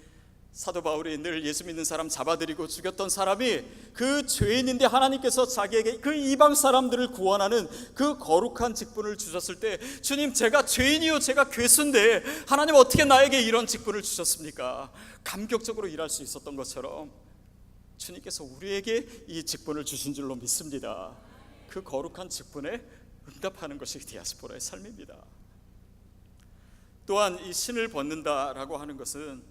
사도 바울이 늘 예수 믿는 사람 잡아들이고 죽였던 사람이 그 죄인인데 하나님께서 자기에게 그 이방 사람들을 구원하는 그 거룩한 직분을 주셨을 때, 주님, 제가 죄인이요, 제가 괴수인데 하나님 어떻게 나에게 이런 직분을 주셨습니까? 감격적으로 일할 수 있었던 것처럼 주님께서 우리에게 이 직분을 주신 줄로 믿습니다. 그 거룩한 직분에 응답하는 것이 디아스포라의 삶입니다. 또한 이 신을 벗는다라고 하는 것은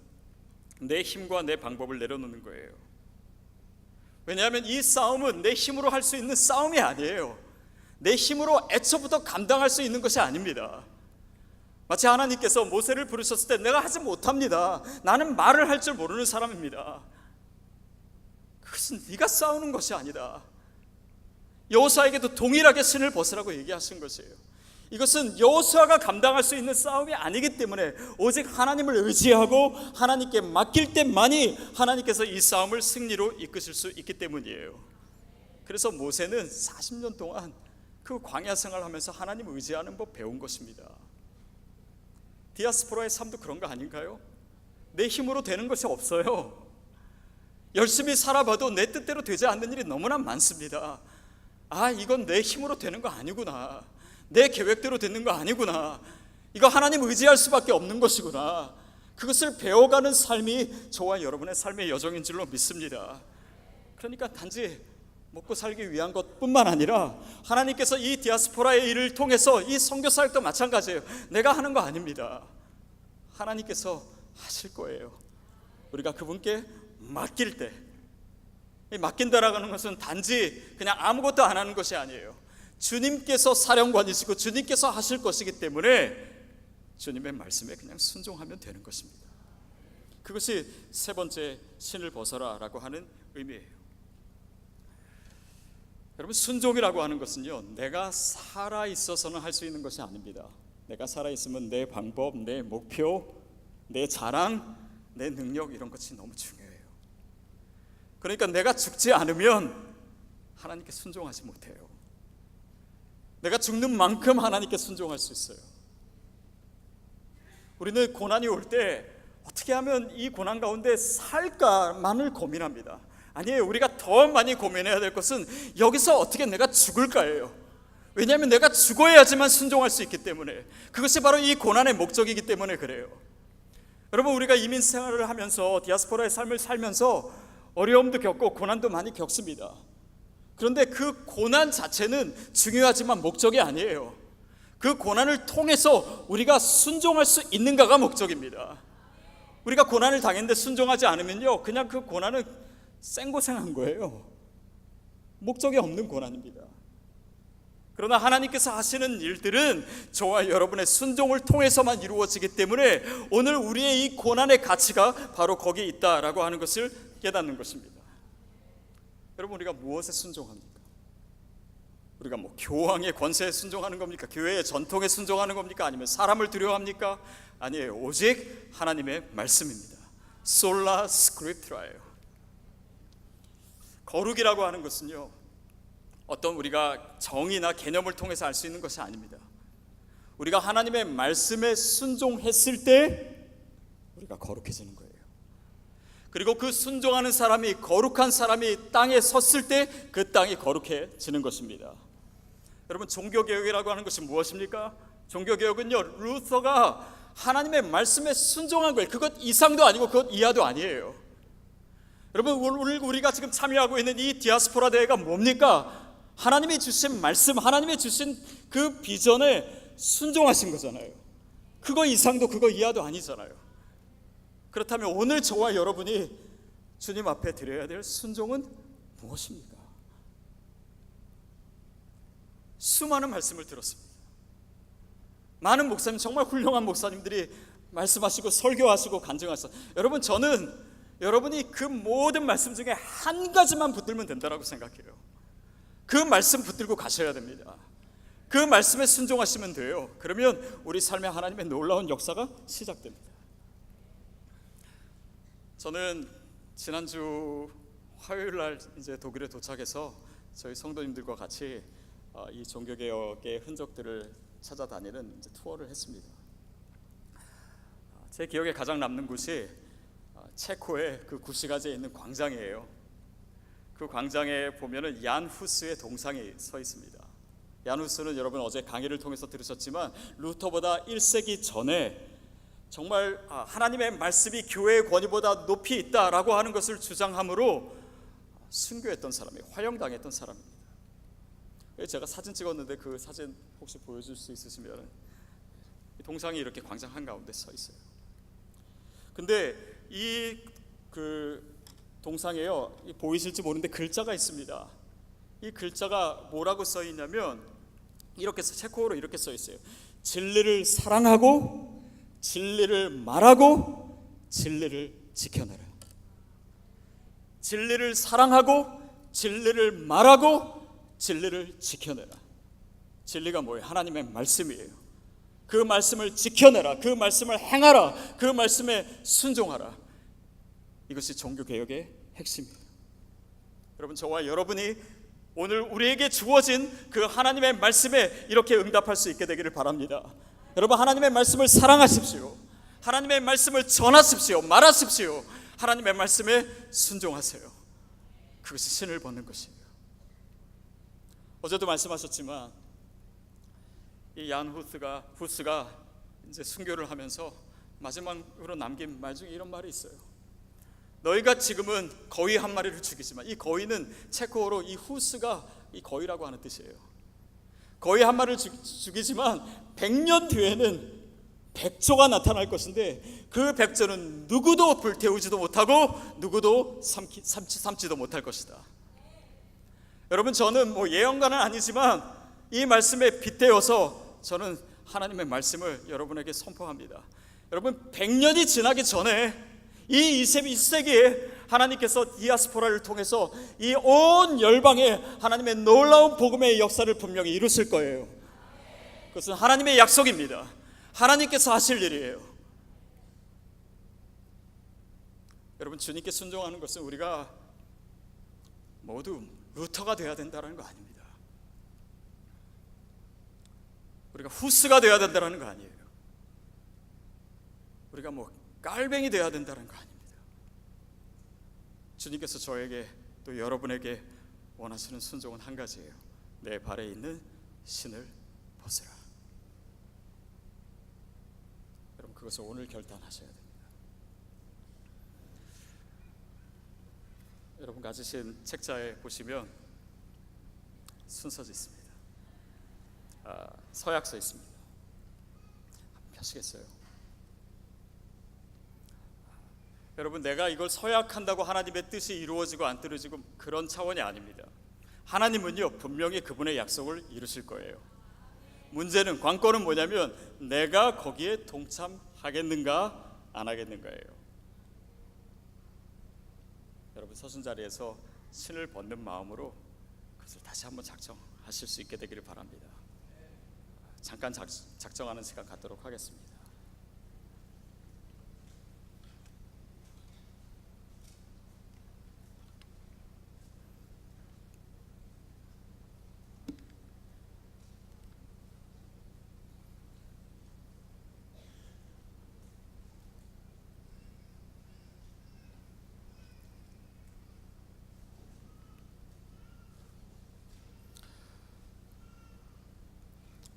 내 힘과 내 방법을 내려놓는 거예요. 왜냐하면 이 싸움은 내 힘으로 할 수 있는 싸움이 아니에요. 내 힘으로 애초부터 감당할 수 있는 것이 아닙니다. 마치 하나님께서 모세를 부르셨을 때 내가 하지 못합니다. 나는 말을 할 줄 모르는 사람입니다. 그것은 네가 싸우는 것이 아니다. 여호수아에게도 동일하게 신을 벗으라고 얘기하신 것이에요. 이것은 여호수아가 감당할 수 있는 싸움이 아니기 때문에 오직 하나님을 의지하고 하나님께 맡길 때만이 하나님께서 이 싸움을 승리로 이끄실 수 있기 때문이에요. 그래서 모세는 40년 동안 그 광야 생활하면서 하나님을 의지하는 법 배운 것입니다. 디아스포라의 삶도 그런 거 아닌가요? 내 힘으로 되는 것이 없어요. 열심히 살아봐도 내 뜻대로 되지 않는 일이 너무나 많습니다. 이건 내 힘으로 되는 거 아니구나. 내 계획대로 되는 거 아니구나. 이거 하나님 의지할 수밖에 없는 것이구나. 그것을 배워가는 삶이 저와 여러분의 삶의 여정인 줄로 믿습니다. 그러니까 단지 먹고 살기 위한 것뿐만 아니라 하나님께서 이 디아스포라의 일을 통해서 이 선교 사역도 마찬가지예요. 내가 하는 거 아닙니다. 하나님께서 하실 거예요. 우리가 그분께 맡길 때, 맡긴다라는 것은 단지 그냥 아무것도 안 하는 것이 아니에요. 주님께서 사령관이시고 주님께서 하실 것이기 때문에 주님의 말씀에 그냥 순종하면 되는 것입니다. 그것이 세 번째, 신을 벗어라 라고 하는 의미예요. 여러분, 순종이라고 하는 것은요, 내가 살아있어서는 할 수 있는 것이 아닙니다. 내가 살아있으면 내 방법, 내 목표, 내 자랑, 내 능력 이런 것이 너무 중요해요. 그러니까 내가 죽지 않으면 하나님께 순종하지 못해요. 내가 죽는 만큼 하나님께 순종할 수 있어요. 우리는 고난이 올 때 어떻게 하면 이 고난 가운데 살까만을 고민합니다. 아니에요. 우리가 더 많이 고민해야 될 것은 여기서 어떻게 내가 죽을까예요. 왜냐하면 내가 죽어야지만 순종할 수 있기 때문에, 그것이 바로 이 고난의 목적이기 때문에 그래요. 여러분, 우리가 이민 생활을 하면서 디아스포라의 삶을 살면서 어려움도 겪고 고난도 많이 겪습니다. 그런데 그 고난 자체는 중요하지만 목적이 아니에요. 그 고난을 통해서 우리가 순종할 수 있는가가 목적입니다. 우리가 고난을 당했는데 순종하지 않으면요, 그냥 그 고난은 생고생한 거예요. 목적이 없는 고난입니다. 그러나 하나님께서 하시는 일들은 저와 여러분의 순종을 통해서만 이루어지기 때문에 오늘 우리의 이 고난의 가치가 바로 거기에 있다라고 하는 것을 깨닫는 것입니다. 여러분, 우리가 무엇에 순종합니까? 우리가 뭐 교황의 권세에 순종하는 겁니까? 교회의 전통에 순종하는 겁니까? 아니면 사람을 두려워합니까? 아니에요. 오직 하나님의 말씀입니다. 솔라 스크립트라예요. 거룩이라고 하는 것은요, 어떤 우리가 정의나 개념을 통해서 알 수 있는 것이 아닙니다. 우리가 하나님의 말씀에 순종했을 때 우리가 거룩해지는 거예요. 그리고 그 순종하는 사람이, 거룩한 사람이 땅에 섰을 때 그 땅이 거룩해지는 것입니다. 여러분, 종교개혁이라고 하는 것이 무엇입니까? 종교개혁은요, 루터가 하나님의 말씀에 순종한 거예요. 그것 이상도 아니고 그것 이하도 아니에요. 여러분, 우리가 지금 참여하고 있는 이 디아스포라 대회가 뭡니까? 하나님이 주신 말씀, 하나님이 주신 그 비전에 순종하신 거잖아요. 그거 이상도 그거 이하도 아니잖아요. 그렇다면 오늘 저와 여러분이 주님 앞에 드려야 될 순종은 무엇입니까? 수많은 말씀을 들었습니다. 많은 목사님, 정말 훌륭한 목사님들이 말씀하시고 설교하시고 간증하셨어요. 여러분, 저는 여러분이 그 모든 말씀 중에 한 가지만 붙들면 된다고 생각해요. 그 말씀 붙들고 가셔야 됩니다. 그 말씀에 순종하시면 돼요. 그러면 우리 삶에 하나님의 놀라운 역사가 시작됩니다. 저는 지난주 화요일 날 이제 독일에 도착해서 저희 성도님들과 같이 이 종교개혁의 흔적들을 찾아다니는 이제 투어를 했습니다. 제 기억에 가장 남는 곳이 체코의 그 구시가지에 있는 광장이에요. 그 광장에 보면은 얀 후스의 동상이 서 있습니다. 얀 후스는 여러분 어제 강의를 통해서 들으셨지만 루터보다 1세기 전에 정말 하나님의 말씀이 교회의 권위보다 높이 있다라고 하는 것을 주장함으로 순교했던 사람이에요. 화형당했던 사람입니다. 제가 사진 찍었는데 그 사진 혹시 보여줄 수 있으시면, 이 동상이 이렇게 광장 한가운데 서 있어요. 근데 이 그 동상에요, 보이실지 모르는데 글자가 있습니다. 이 글자가 뭐라고 써 있냐면 이렇게, 체코어로 이렇게 써 있어요. 진리를 사랑하고 진리를 말하고 진리를 지켜내라. 진리를 사랑하고 진리를 말하고 진리를 지켜내라. 진리가 뭐예요? 하나님의 말씀이에요. 그 말씀을 지켜내라. 그 말씀을 행하라. 그 말씀에 순종하라. 이것이 종교개혁의 핵심이에요. 여러분, 저와 여러분이 오늘 우리에게 주어진 그 하나님의 말씀에 이렇게 응답할 수 있게 되기를 바랍니다. 여러분, 하나님의 말씀을 사랑하십시오. 하나님의 말씀을 전하십시오. 말하십시오. 하나님의 말씀에 순종하세요. 그것이 신을 벗는 것이에요. 어제도 말씀하셨지만 이 얀 후스가 이제 순교를 하면서 마지막으로 남긴 말 중에 이런 말이 있어요. 너희가 지금은 거위 한 마리를 죽이지만, 이 거위는 체코어로 이 후스가 이 거위라고 하는 뜻이에요. 거위 한 마리를 죽이지만 100년 뒤에는 백조가 나타날 것인데 그 백조는 누구도 불태우지도 못하고 누구도 삼지도 못할 것이다. 여러분, 저는 뭐 예언가는 아니지만 이 말씀에 빗대어서 저는 하나님의 말씀을 여러분에게 선포합니다. 여러분, 100년이 지나기 전에 이 21세기에 하나님께서 디아스포라를 통해서 이 온 열방에 하나님의 놀라운 복음의 역사를 분명히 이루실 거예요. 그것은 하나님의 약속입니다. 하나님께서 하실 일이에요. 여러분, 주님께 순종하는 것은 우리가 모두 루터가 되어야 된다는 거 아닙니다. 우리가 후스가 되어야 된다는 거 아니에요. 우리가 뭐 깔뱅이 되어야 된다는 거 아닙니다. 주님께서 저에게 또 여러분에게 원하시는 순종은 한 가지예요. 내 발에 있는 신을 벗으라. 여러분, 그것을 오늘 결단하셔야 됩니다. 여러분 가지신 책자에 보시면 순서지 있습니다. 서약서 있습니다. 한번 펴시겠어요? 여러분, 내가 이걸 서약한다고 하나님의 뜻이 이루어지고 안 이루어지고 그런 차원이 아닙니다. 하나님은요, 분명히 그분의 약속을 이루실 거예요. 문제는, 관건은 뭐냐면 내가 거기에 동참하겠는가 안 하겠는가예요. 여러분, 서신 자리에서 신을 벗는 마음으로 그것을 다시 한번 작정하실 수 있게 되기를 바랍니다. 잠깐 작정하는 시간 갖도록 하겠습니다.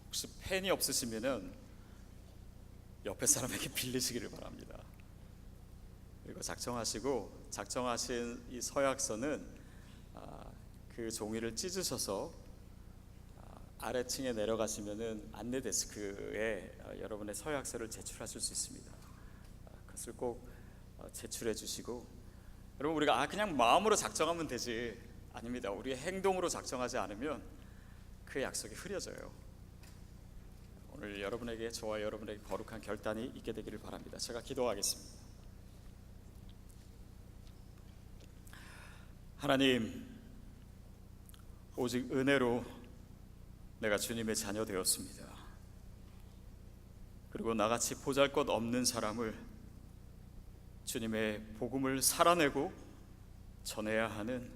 혹시 펜이 없으시면은 옆에 사람에게 빌리시기를 바랍니다. 그리고 작정하신 이 서약서는 그 종이를 찢으셔서 아래층에 내려가시면은 안내 데스크에 여러분의 서약서를 제출하실 수 있습니다. 그것을 꼭 제출해 주시고, 여러분, 우리가 그냥 마음으로 작정하면 되지, 아닙니다. 우리의 행동으로 작정하지 않으면 그 약속이 흐려져요. 오늘 여러분에게, 저와 여러분에게 거룩한 결단이 있게 되기를 바랍니다. 제가 기도하겠습니다. 하나님, 오직 은혜로 내가 주님의 자녀 되었습니다. 그리고 나같이 보잘것없는 사람을 주님의 복음을 살아내고 전해야 하는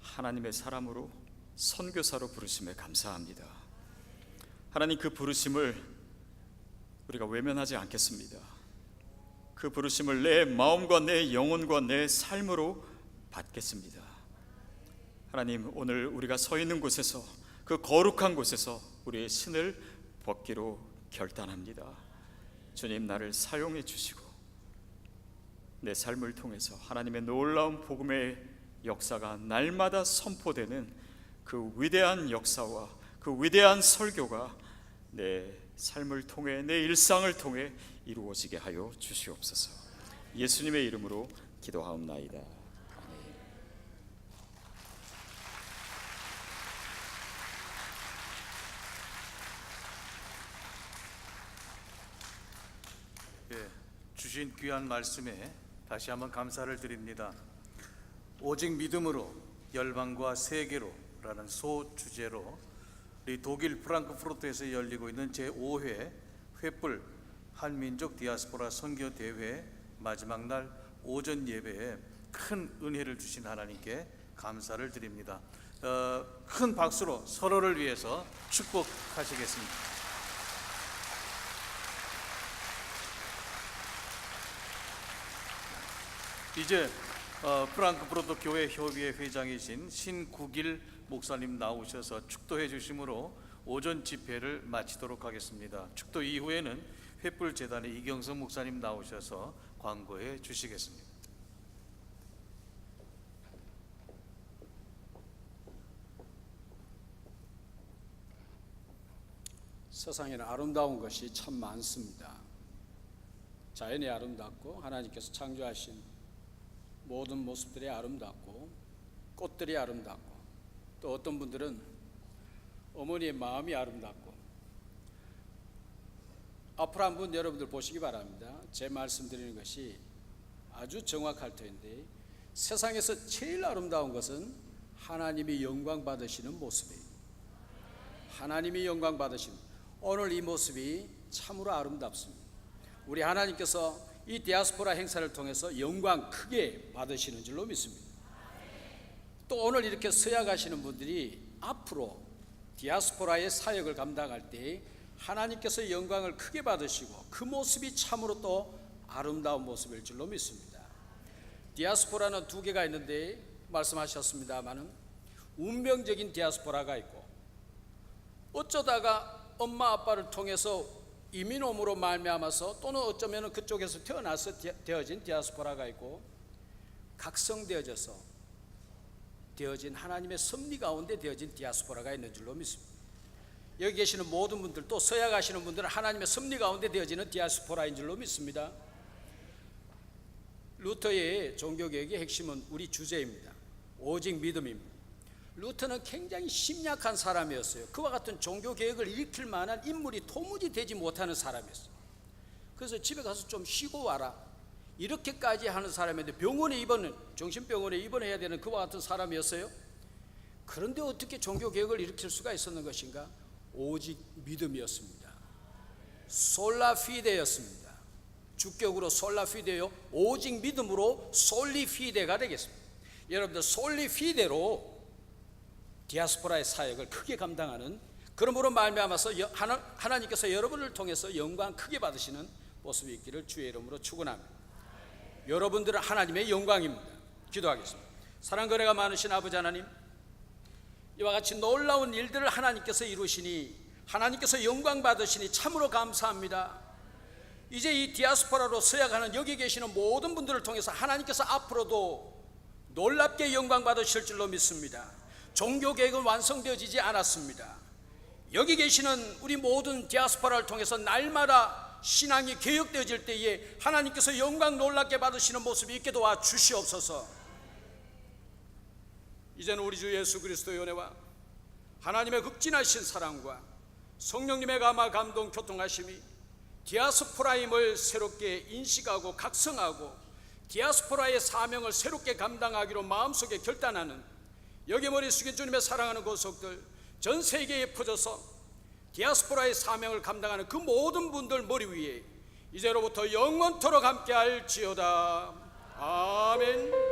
하나님의 사람으로, 선교사로 부르심에 감사합니다. 하나님, 그 부르심을 우리가 외면하지 않겠습니다. 그 부르심을 내 마음과 내 영혼과 내 삶으로 받겠습니다. 하나님, 오늘 우리가 서 있는 곳에서, 그 거룩한 곳에서 우리의 신을 벗기로 결단합니다. 주님, 나를 사용해 주시고 내 삶을 통해서 하나님의 놀라운 복음의 역사가 날마다 선포되는 그 위대한 역사와 그 위대한 설교가 내 삶을 통해, 내 일상을 통해 이루어지게 하여 주시옵소서. 예수님의 이름으로 기도하옵나이다. 주신 귀한 말씀에 다시 한번 감사를 드립니다. 오직 믿음으로 열방과 세계로라는 소주제로 우리 독일 프랑크푸르트에서 열리고 있는 제5회 횃불 한민족 디아스포라 선교 대회 마지막 날 오전 예배에 큰 은혜를 주신 하나님께 감사를 드립니다. 큰 박수로 서로를 위해서 축복하시겠습니다. 이제 프랑크푸르트 교회 협의회 회장이신 신국일 목사님 나오셔서 축도해 주심으로 오전 집회를 마치도록 하겠습니다. 축도 이후에는 횃불 재단의 이경선 목사님 나오셔서 광고해 주시겠습니다. 세상에는 아름다운 것이 참 많습니다. 자연이 아름답고 하나님께서 창조하신 모든 모습들이 아름답고 꽃들이 아름답고, 또 어떤 분들은 어머니의 마음이 아름답고, 앞으로 한번 여러분들 보시기 바랍니다. 제 말씀드리는 것이 아주 정확할 터인데, 세상에서 제일 아름다운 것은 하나님이 영광 받으시는 모습이에요. 하나님이 영광 받으시는, 오늘 이 모습이 참으로 아름답습니다. 우리 하나님께서 이 디아스포라 행사를 통해서 영광 크게 받으시는 줄로 믿습니다. 또 오늘 이렇게 서약하시는 분들이 앞으로 디아스포라의 사역을 감당할 때 하나님께서 영광을 크게 받으시고 그 모습이 참으로 또 아름다운 모습일 줄로 믿습니다. 디아스포라는 두 개가 있는데 말씀하셨습니다마는 운명적인 디아스포라가 있고 어쩌다가 엄마 아빠를 통해서 이민옴으로 말미암아서 또는 어쩌면 그쪽에서 태어나서 되어진 디아스포라가 있고 각성되어져서 되어진 하나님의 섭리 가운데 되어진 디아스포라가 있는 줄로 믿습니다. 여기 계시는 모든 분들 또 서야 가시는 분들은 하나님의 섭리 가운데 되어지는 디아스포라인 줄로 믿습니다. 루터의 종교개혁의 핵심은 우리 주제입니다. 오직 믿음입니다. 루터는 굉장히 심약한 사람이었어요. 그와 같은 종교개혁을 일으킬 만한 인물이 도무지 되지 못하는 사람이었어요. 그래서 집에 가서 좀 쉬고 와라 이렇게까지 하는 사람인데 정신병원에 입원해야 되는 그와 같은 사람이었어요. 그런데 어떻게 종교개혁을 일으킬 수가 있었는 것인가? 오직 믿음이었습니다. 솔라피데였습니다. 주격으로 솔라피데요, 오직 믿음으로 솔리피데가 되겠습니다. 여러분들 솔리피데로 디아스포라의 사역을 크게 감당하는, 그러므로 말미암아서 하나님께서 여러분을 통해서 영광 크게 받으시는 모습이 있기를 주의 이름으로 축원합니다. 여러분들은 하나님의 영광입니다. 기도하겠습니다. 사랑과 은혜가 많으신 아버지 하나님, 이와 같이 놀라운 일들을 하나님께서 이루시니, 하나님께서 영광 받으시니 참으로 감사합니다. 이제 이 디아스포라로 서약하는 여기 계시는 모든 분들을 통해서 하나님께서 앞으로도 놀랍게 영광 받으실 줄로 믿습니다. 종교 계획은 완성되어지지 않았습니다. 여기 계시는 우리 모든 디아스포라를 통해서 날마다 신앙이 개혁되어질 때에 하나님께서 영광 놀랍게 받으시는 모습이 있게 도와 주시옵소서. 이제는 우리 주 예수 그리스도의 은혜와 하나님의 극진하신 사랑과 성령님의 감화 감동 교통하심이 디아스포라임을 새롭게 인식하고 각성하고 디아스포라의 사명을 새롭게 감당하기로 마음속에 결단하는 여기 머리 숙인 주님의 사랑하는 고속들 전 세계에 퍼져서 디아스포라의 사명을 감당하는 그 모든 분들 머리 위에 이제로부터 영원토록 함께 할지어다. 아멘.